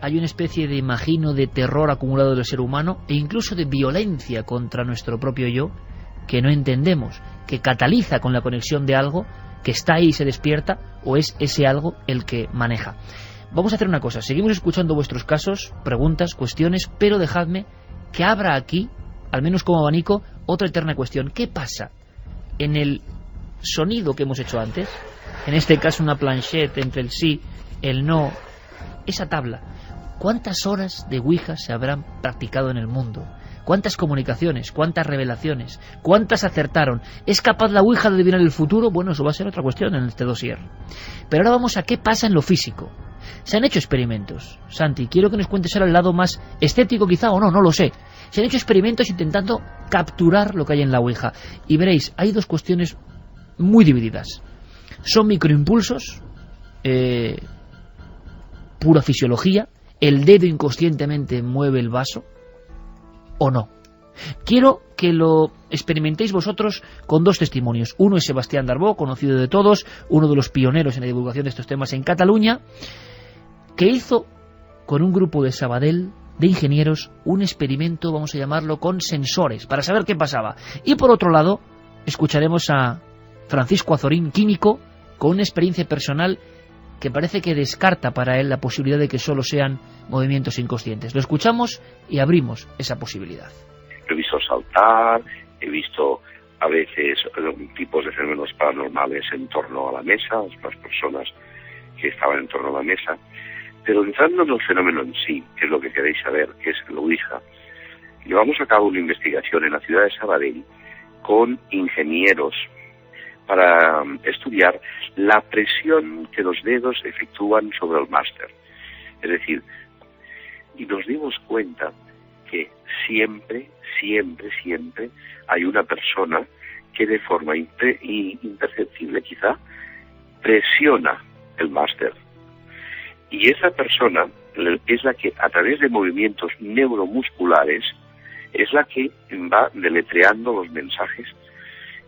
Hay una especie de, imagino, de terror acumulado del ser humano e incluso de violencia contra nuestro propio yo que no entendemos, que cataliza con la conexión de algo que está ahí y se despierta, o es ese algo el que maneja. Vamos a hacer una cosa, seguimos escuchando vuestros casos, preguntas, cuestiones, pero dejadme que abra aquí, al menos como abanico, otra eterna cuestión. ¿Qué pasa en el sonido que hemos hecho antes? En este caso una planchette entre el sí, el no, esa tabla. ¿Cuántas horas de Ouija se habrán practicado en el mundo? ¿Cuántas comunicaciones? ¿Cuántas revelaciones? ¿Cuántas acertaron? ¿Es capaz la Ouija de adivinar el futuro? Bueno, eso va a ser otra cuestión en este dossier. Pero ahora vamos a qué pasa en lo físico. Se han hecho experimentos. Santi, quiero que nos cuentes ahora el lado más estético quizá, o no, no lo sé. Se han hecho experimentos intentando capturar lo que hay en la Ouija. Y veréis, hay dos cuestiones muy divididas. Son microimpulsos, pura fisiología, el dedo inconscientemente mueve el vaso, o no. Quiero que lo experimentéis vosotros con dos testimonios. Uno es Sebastián Darbó, conocido de todos, uno de los pioneros en la divulgación de estos temas en Cataluña, que hizo con un grupo de Sabadell de ingenieros un experimento, vamos a llamarlo, con sensores, para saber qué pasaba. Y por otro lado, escucharemos a Francisco Azorín, químico, con una experiencia personal que parece que descarta para él la posibilidad de que solo sean movimientos inconscientes. Lo escuchamos y abrimos esa posibilidad. He visto saltar, he visto a veces tipos de fenómenos paranormales en torno a la mesa, las personas que estaban en torno a la mesa. Pero entrando en el fenómeno en sí, que es lo que queréis saber, que es el Ouija, llevamos a cabo una investigación en la ciudad de Sabadell con ingenieros para estudiar la presión que los dedos efectúan sobre el máster. Es decir, y nos dimos cuenta que siempre hay una persona que de forma imperceptible quizá presiona el máster. Y esa persona es la que a través de movimientos neuromusculares es la que va deletreando los mensajes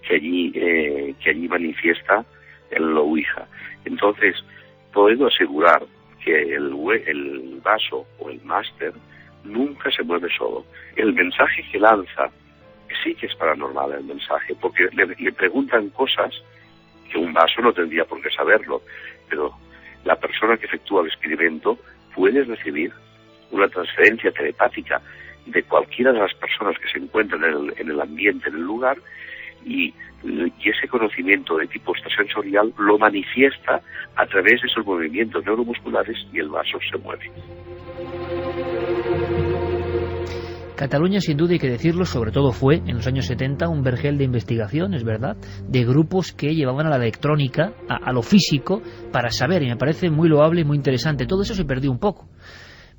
que allí manifiesta el Ouija. Entonces, puedo asegurar que el vaso o el máster nunca se mueve solo. El mensaje que lanza sí que es paranormal el mensaje, porque le preguntan cosas que un vaso no tendría por qué saberlo, pero la persona que efectúa el experimento puede recibir una transferencia telepática de cualquiera de las personas que se encuentran en el ambiente, en el lugar, y ese conocimiento de tipo extrasensorial lo manifiesta a través de esos movimientos neuromusculares y el vaso se mueve. Cataluña, sin duda hay que decirlo, sobre todo fue en los años 70 un vergel de investigación, es verdad, de grupos que llevaban a la electrónica, a lo físico, para saber, y me parece muy loable y muy interesante. Todo eso se perdió un poco,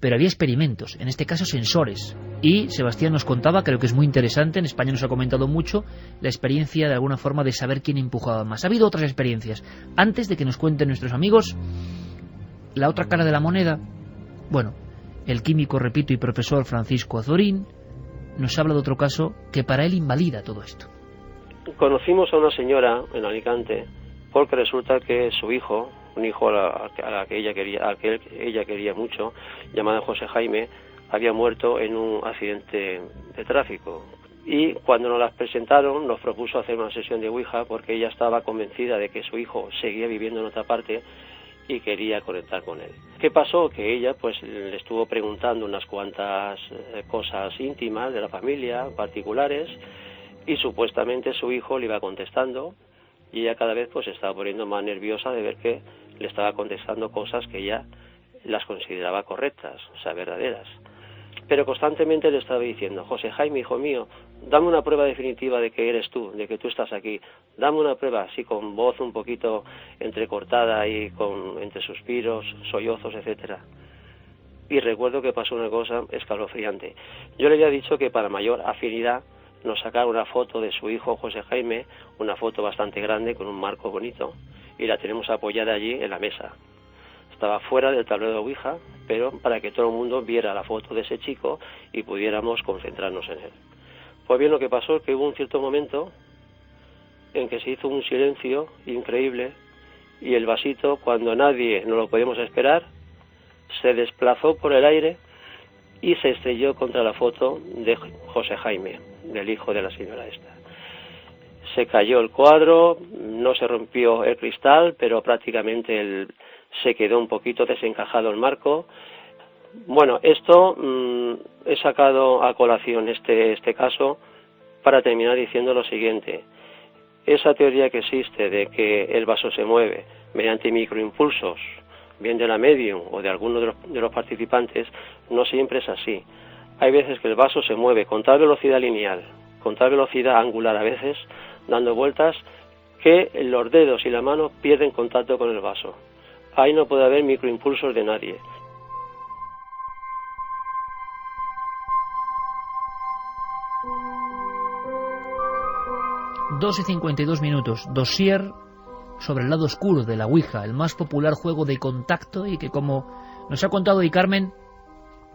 pero había experimentos, en este caso sensores, y Sebastián nos contaba, creo que es muy interesante, en España nos ha comentado mucho, la experiencia de alguna forma de saber quién empujaba más. Ha habido otras experiencias. Antes de que nos cuenten nuestros amigos la otra cara de la moneda, bueno, el químico, repito, y profesor Francisco Azorín nos habla de otro caso que para él invalida todo esto. Conocimos a una señora en Alicante porque resulta que su hijo, un hijo a la que ella quería mucho, llamado José Jaime, había muerto en un accidente de tráfico. Y cuando nos las presentaron, nos propuso hacer una sesión de Ouija porque ella estaba convencida de que su hijo seguía viviendo en otra parte y quería conectar con él. ¿Qué pasó? Que ella pues le estuvo preguntando unas cuantas cosas íntimas de la familia, particulares, y supuestamente su hijo le iba contestando, y ella cada vez pues se estaba poniendo más nerviosa de ver que le estaba contestando cosas que ella las consideraba correctas, o sea, verdaderas. Pero constantemente le estaba diciendo: José Jaime, hijo mío, dame una prueba definitiva de que eres tú, de que tú estás aquí. Dame una prueba, así con voz un poquito entrecortada y entre suspiros, sollozos, etcétera. Y recuerdo que pasó una cosa escalofriante. Yo le había dicho que para mayor afinidad nos sacara una foto de su hijo José Jaime, una foto bastante grande con un marco bonito, y la tenemos apoyada allí en la mesa. Estaba fuera del tablero de Ouija, pero para que todo el mundo viera la foto de ese chico y pudiéramos concentrarnos en él. Pues bien, lo que pasó es que hubo un cierto momento en que se hizo un silencio increíble y el vasito, cuando nadie no lo podíamos esperar, se desplazó por el aire y se estrelló contra la foto de José Jaime, del hijo de la señora esta. Se cayó el cuadro, no se rompió el cristal, pero prácticamente se quedó un poquito desencajado el marco. Bueno, esto he sacado a colación este caso para terminar diciendo lo siguiente. Esa teoría que existe de que el vaso se mueve mediante microimpulsos, bien de la medium o de alguno de los participantes, no siempre es así. Hay veces que el vaso se mueve con tal velocidad lineal, con tal velocidad angular a veces, dando vueltas, que los dedos y la mano pierden contacto con el vaso. Ahí no puede haber microimpulsos de nadie. ...2:52, dossier sobre el lado oscuro de la Ouija, el más popular juego de contacto y que, como nos ha contado hoy Carmen,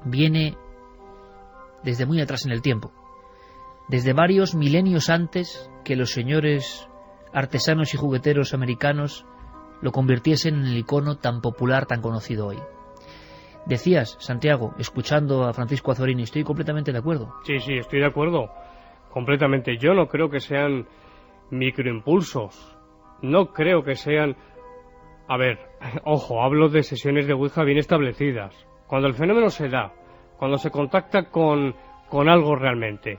viene desde muy atrás en el tiempo, desde varios milenios antes que los señores artesanos y jugueteros americanos lo convirtiesen en el icono tan popular, tan conocido hoy. Decías, Santiago, escuchando a Francisco Azorín, y estoy completamente de acuerdo. Sí, estoy de acuerdo, completamente. Yo no creo que sean microimpulsos, no creo que sean... A ver, ojo, hablo de sesiones de Ouija bien establecidas. Cuando el fenómeno se da, cuando se contacta con algo realmente.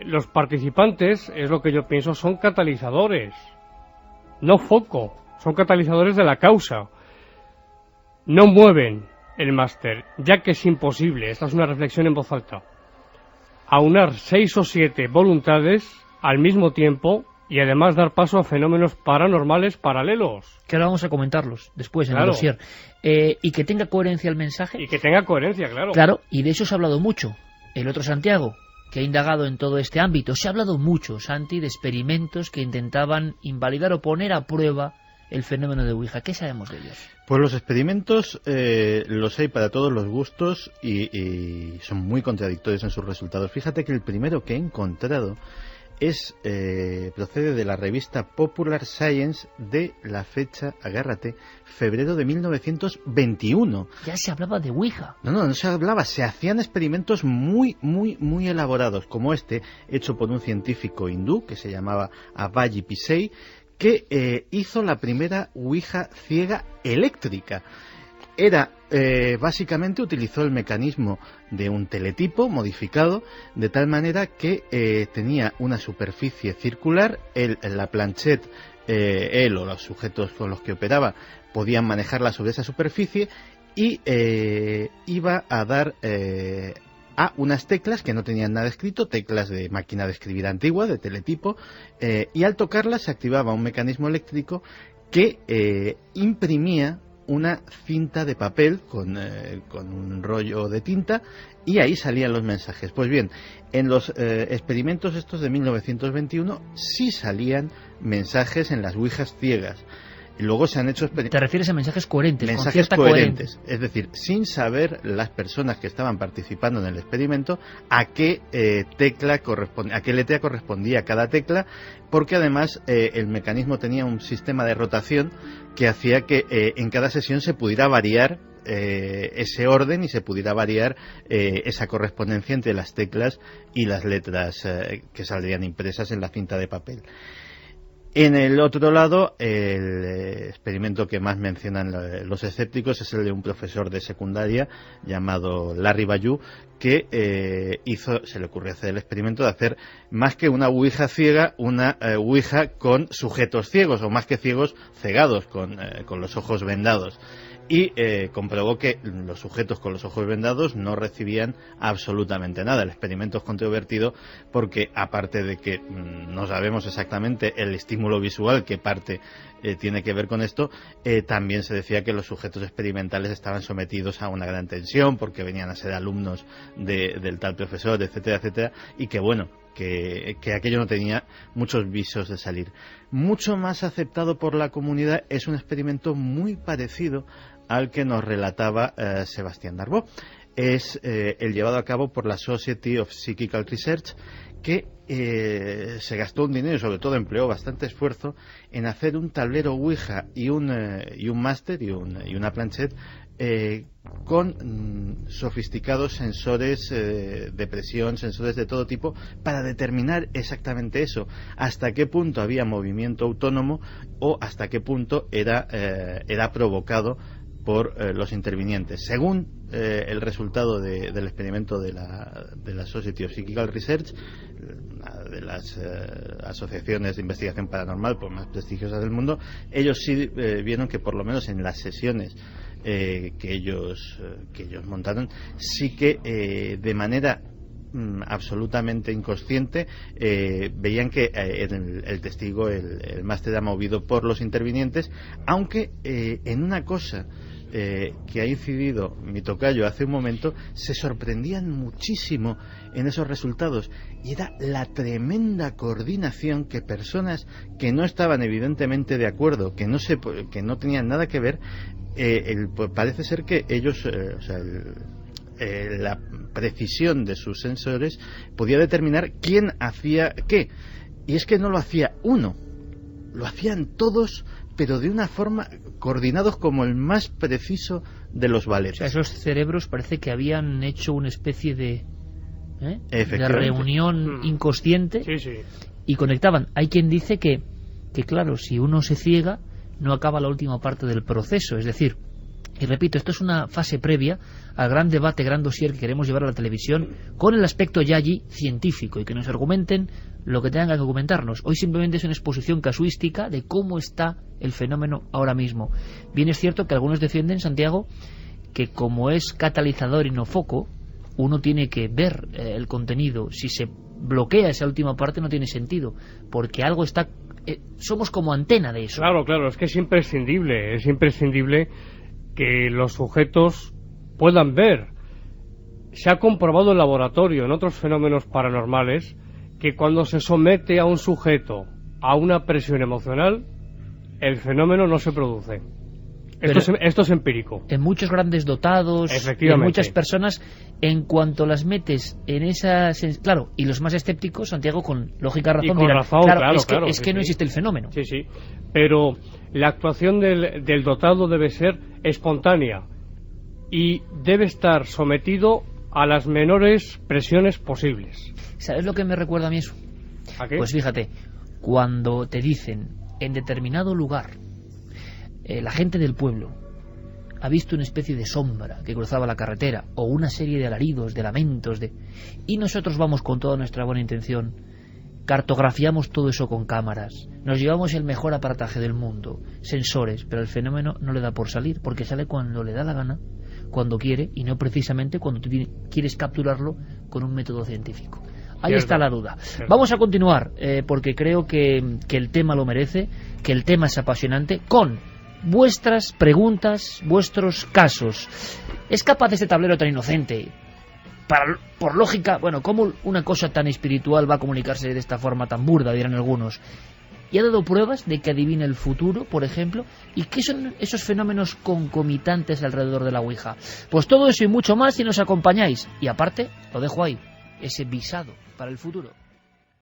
Los participantes, es lo que yo pienso, son catalizadores, no foco, son catalizadores de la causa. No mueven el máster, ya que es imposible, esta es una reflexión en voz alta, aunar 6 o 7 voluntades al mismo tiempo y además dar paso a fenómenos paranormales paralelos. Que ahora vamos a comentarlos después en Claro. el dossier. Y que tenga coherencia el mensaje. Y que tenga coherencia, claro. Claro, y de eso se ha hablado mucho. El otro Santiago, que ha indagado en todo este ámbito, se ha hablado mucho, Santi, de experimentos que intentaban invalidar o poner a prueba el fenómeno de Ouija. ¿Qué sabemos de ellos? Pues los experimentos los hay para todos los gustos y son muy contradictorios en sus resultados. Fíjate que el primero que he encontrado procede de la revista Popular Science de la fecha, agárrate, febrero de 1921. Ya se hablaba de Ouija. No se hablaba, se hacían experimentos muy elaborados, como este, hecho por un científico hindú que se llamaba Abhay Pisei, que hizo la primera Ouija ciega eléctrica. Básicamente utilizó el mecanismo de un teletipo modificado de tal manera que tenía una superficie circular, la planchette, él o los sujetos con los que operaba podían manejarla sobre esa superficie y iba a dar a unas teclas que no tenían nada escrito, teclas de máquina de escribir antigua, de teletipo, y al tocarlas se activaba un mecanismo eléctrico que imprimía una cinta de papel con un rollo de tinta y ahí salían los mensajes. Pues bien, en los experimentos estos de 1921 sí salían mensajes en las ouijas ciegas. Y luego se han hecho experimentos. ¿Te refieres a mensajes coherentes? Mensajes con cierta coherentes, coherencia. es decir, sin saber las personas que estaban participando en el experimento a qué a qué letra correspondía cada tecla, porque además el mecanismo tenía un sistema de rotación que hacía que en cada sesión se pudiera variar ese orden y se pudiera variar esa correspondencia entre las teclas y las letras que saldrían impresas en la cinta de papel. En el otro lado, el experimento que más mencionan los escépticos es el de un profesor de secundaria llamado Larry Bayou, que se le ocurrió hacer el experimento de hacer más que una ouija ciega, una ouija con sujetos ciegos, o más que ciegos, cegados, con los ojos vendados. Y comprobó que los sujetos con los ojos vendados no recibían absolutamente nada. El experimento es controvertido porque, aparte de que no sabemos exactamente el estímulo visual que parte tiene que ver con esto, también se decía que los sujetos experimentales estaban sometidos a una gran tensión porque venían a ser alumnos del tal profesor, etcétera, etcétera, y que bueno, que aquello no tenía muchos visos de salir. Mucho más aceptado por la comunidad es un experimento muy parecido al que nos relataba Sebastián Darboux. Es el llevado a cabo por la Society of Psychical Research, que se gastó un dinero y sobre todo empleó bastante esfuerzo en hacer un tablero Ouija y un máster y una planchette con sofisticados sensores de presión, sensores de todo tipo, para determinar exactamente eso, hasta qué punto había movimiento autónomo o hasta qué punto era provocado por los intervinientes. Según el resultado del experimento de la Society of Psychical Research, una de las asociaciones de investigación paranormal por más prestigiosas del mundo, ellos sí vieron que por lo menos en las sesiones que ellos montaron, sí que de manera absolutamente inconsciente veían que el testigo, el máster, era movido por los intervinientes, aunque en una cosa que ha incidido mi tocayo hace un momento, se sorprendían muchísimo en esos resultados, y era la tremenda coordinación que personas que no estaban evidentemente de acuerdo, que no tenían nada que ver, parece ser que ellos, la precisión de sus sensores podía determinar quién hacía qué, y es que no lo hacía uno, lo hacían todos, pero de una forma coordinados como el más preciso de los valetes. O sea, esos cerebros parece que habían hecho una especie de reunión inconsciente, y conectaban. Hay quien dice que claro, si uno se ciega no acaba la última parte del proceso, es decir, y repito, esto es una fase previa al gran debate, gran dossier que queremos llevar a la televisión, con el aspecto ya allí científico, y que nos argumenten lo que tengan que argumentarnos. Hoy simplemente es una exposición casuística de cómo está el fenómeno ahora mismo. Bien es cierto que algunos defienden, Santiago, que como es catalizador y no foco, uno tiene que ver el contenido. Si se bloquea esa última parte no tiene sentido, porque algo está... somos como antena de eso. Claro, es que es imprescindible que los sujetos puedan ver. Se ha comprobado en laboratorio, en otros fenómenos paranormales, que cuando se somete a un sujeto a una presión emocional, el fenómeno no se produce. Esto es empírico. En muchos grandes dotados, en muchas personas, en cuanto las metes en esa... Claro, y los más escépticos, Santiago, con lógica razón, dirán, es que no existe el fenómeno. Sí, pero la actuación del dotado debe ser espontánea y debe estar sometido a las menores presiones posibles. ¿Sabes lo que me recuerda a mí eso? ¿A qué? Pues fíjate, cuando te dicen en determinado lugar la gente del pueblo ha visto una especie de sombra que cruzaba la carretera, o una serie de alaridos, de lamentos, y nosotros vamos con toda nuestra buena intención, cartografiamos todo eso con cámaras, nos llevamos el mejor aparataje del mundo, sensores, pero el fenómeno no le da por salir, porque sale cuando le da la gana, cuando quiere, y no precisamente cuando tú quieres capturarlo con un método científico. Ahí está la duda. Vamos a continuar, porque creo que el tema lo merece, que el tema es apasionante, con vuestras preguntas, vuestros casos. ¿Es capaz este tablero tan inocente? Por lógica, bueno, ¿cómo una cosa tan espiritual va a comunicarse de esta forma tan burda, dirán algunos? ¿Y ha dado pruebas de que adivina el futuro, por ejemplo? ¿Y qué son esos fenómenos concomitantes alrededor de la Ouija? Pues todo eso y mucho más si nos acompañáis. Y aparte, lo dejo ahí, ese visado para el futuro.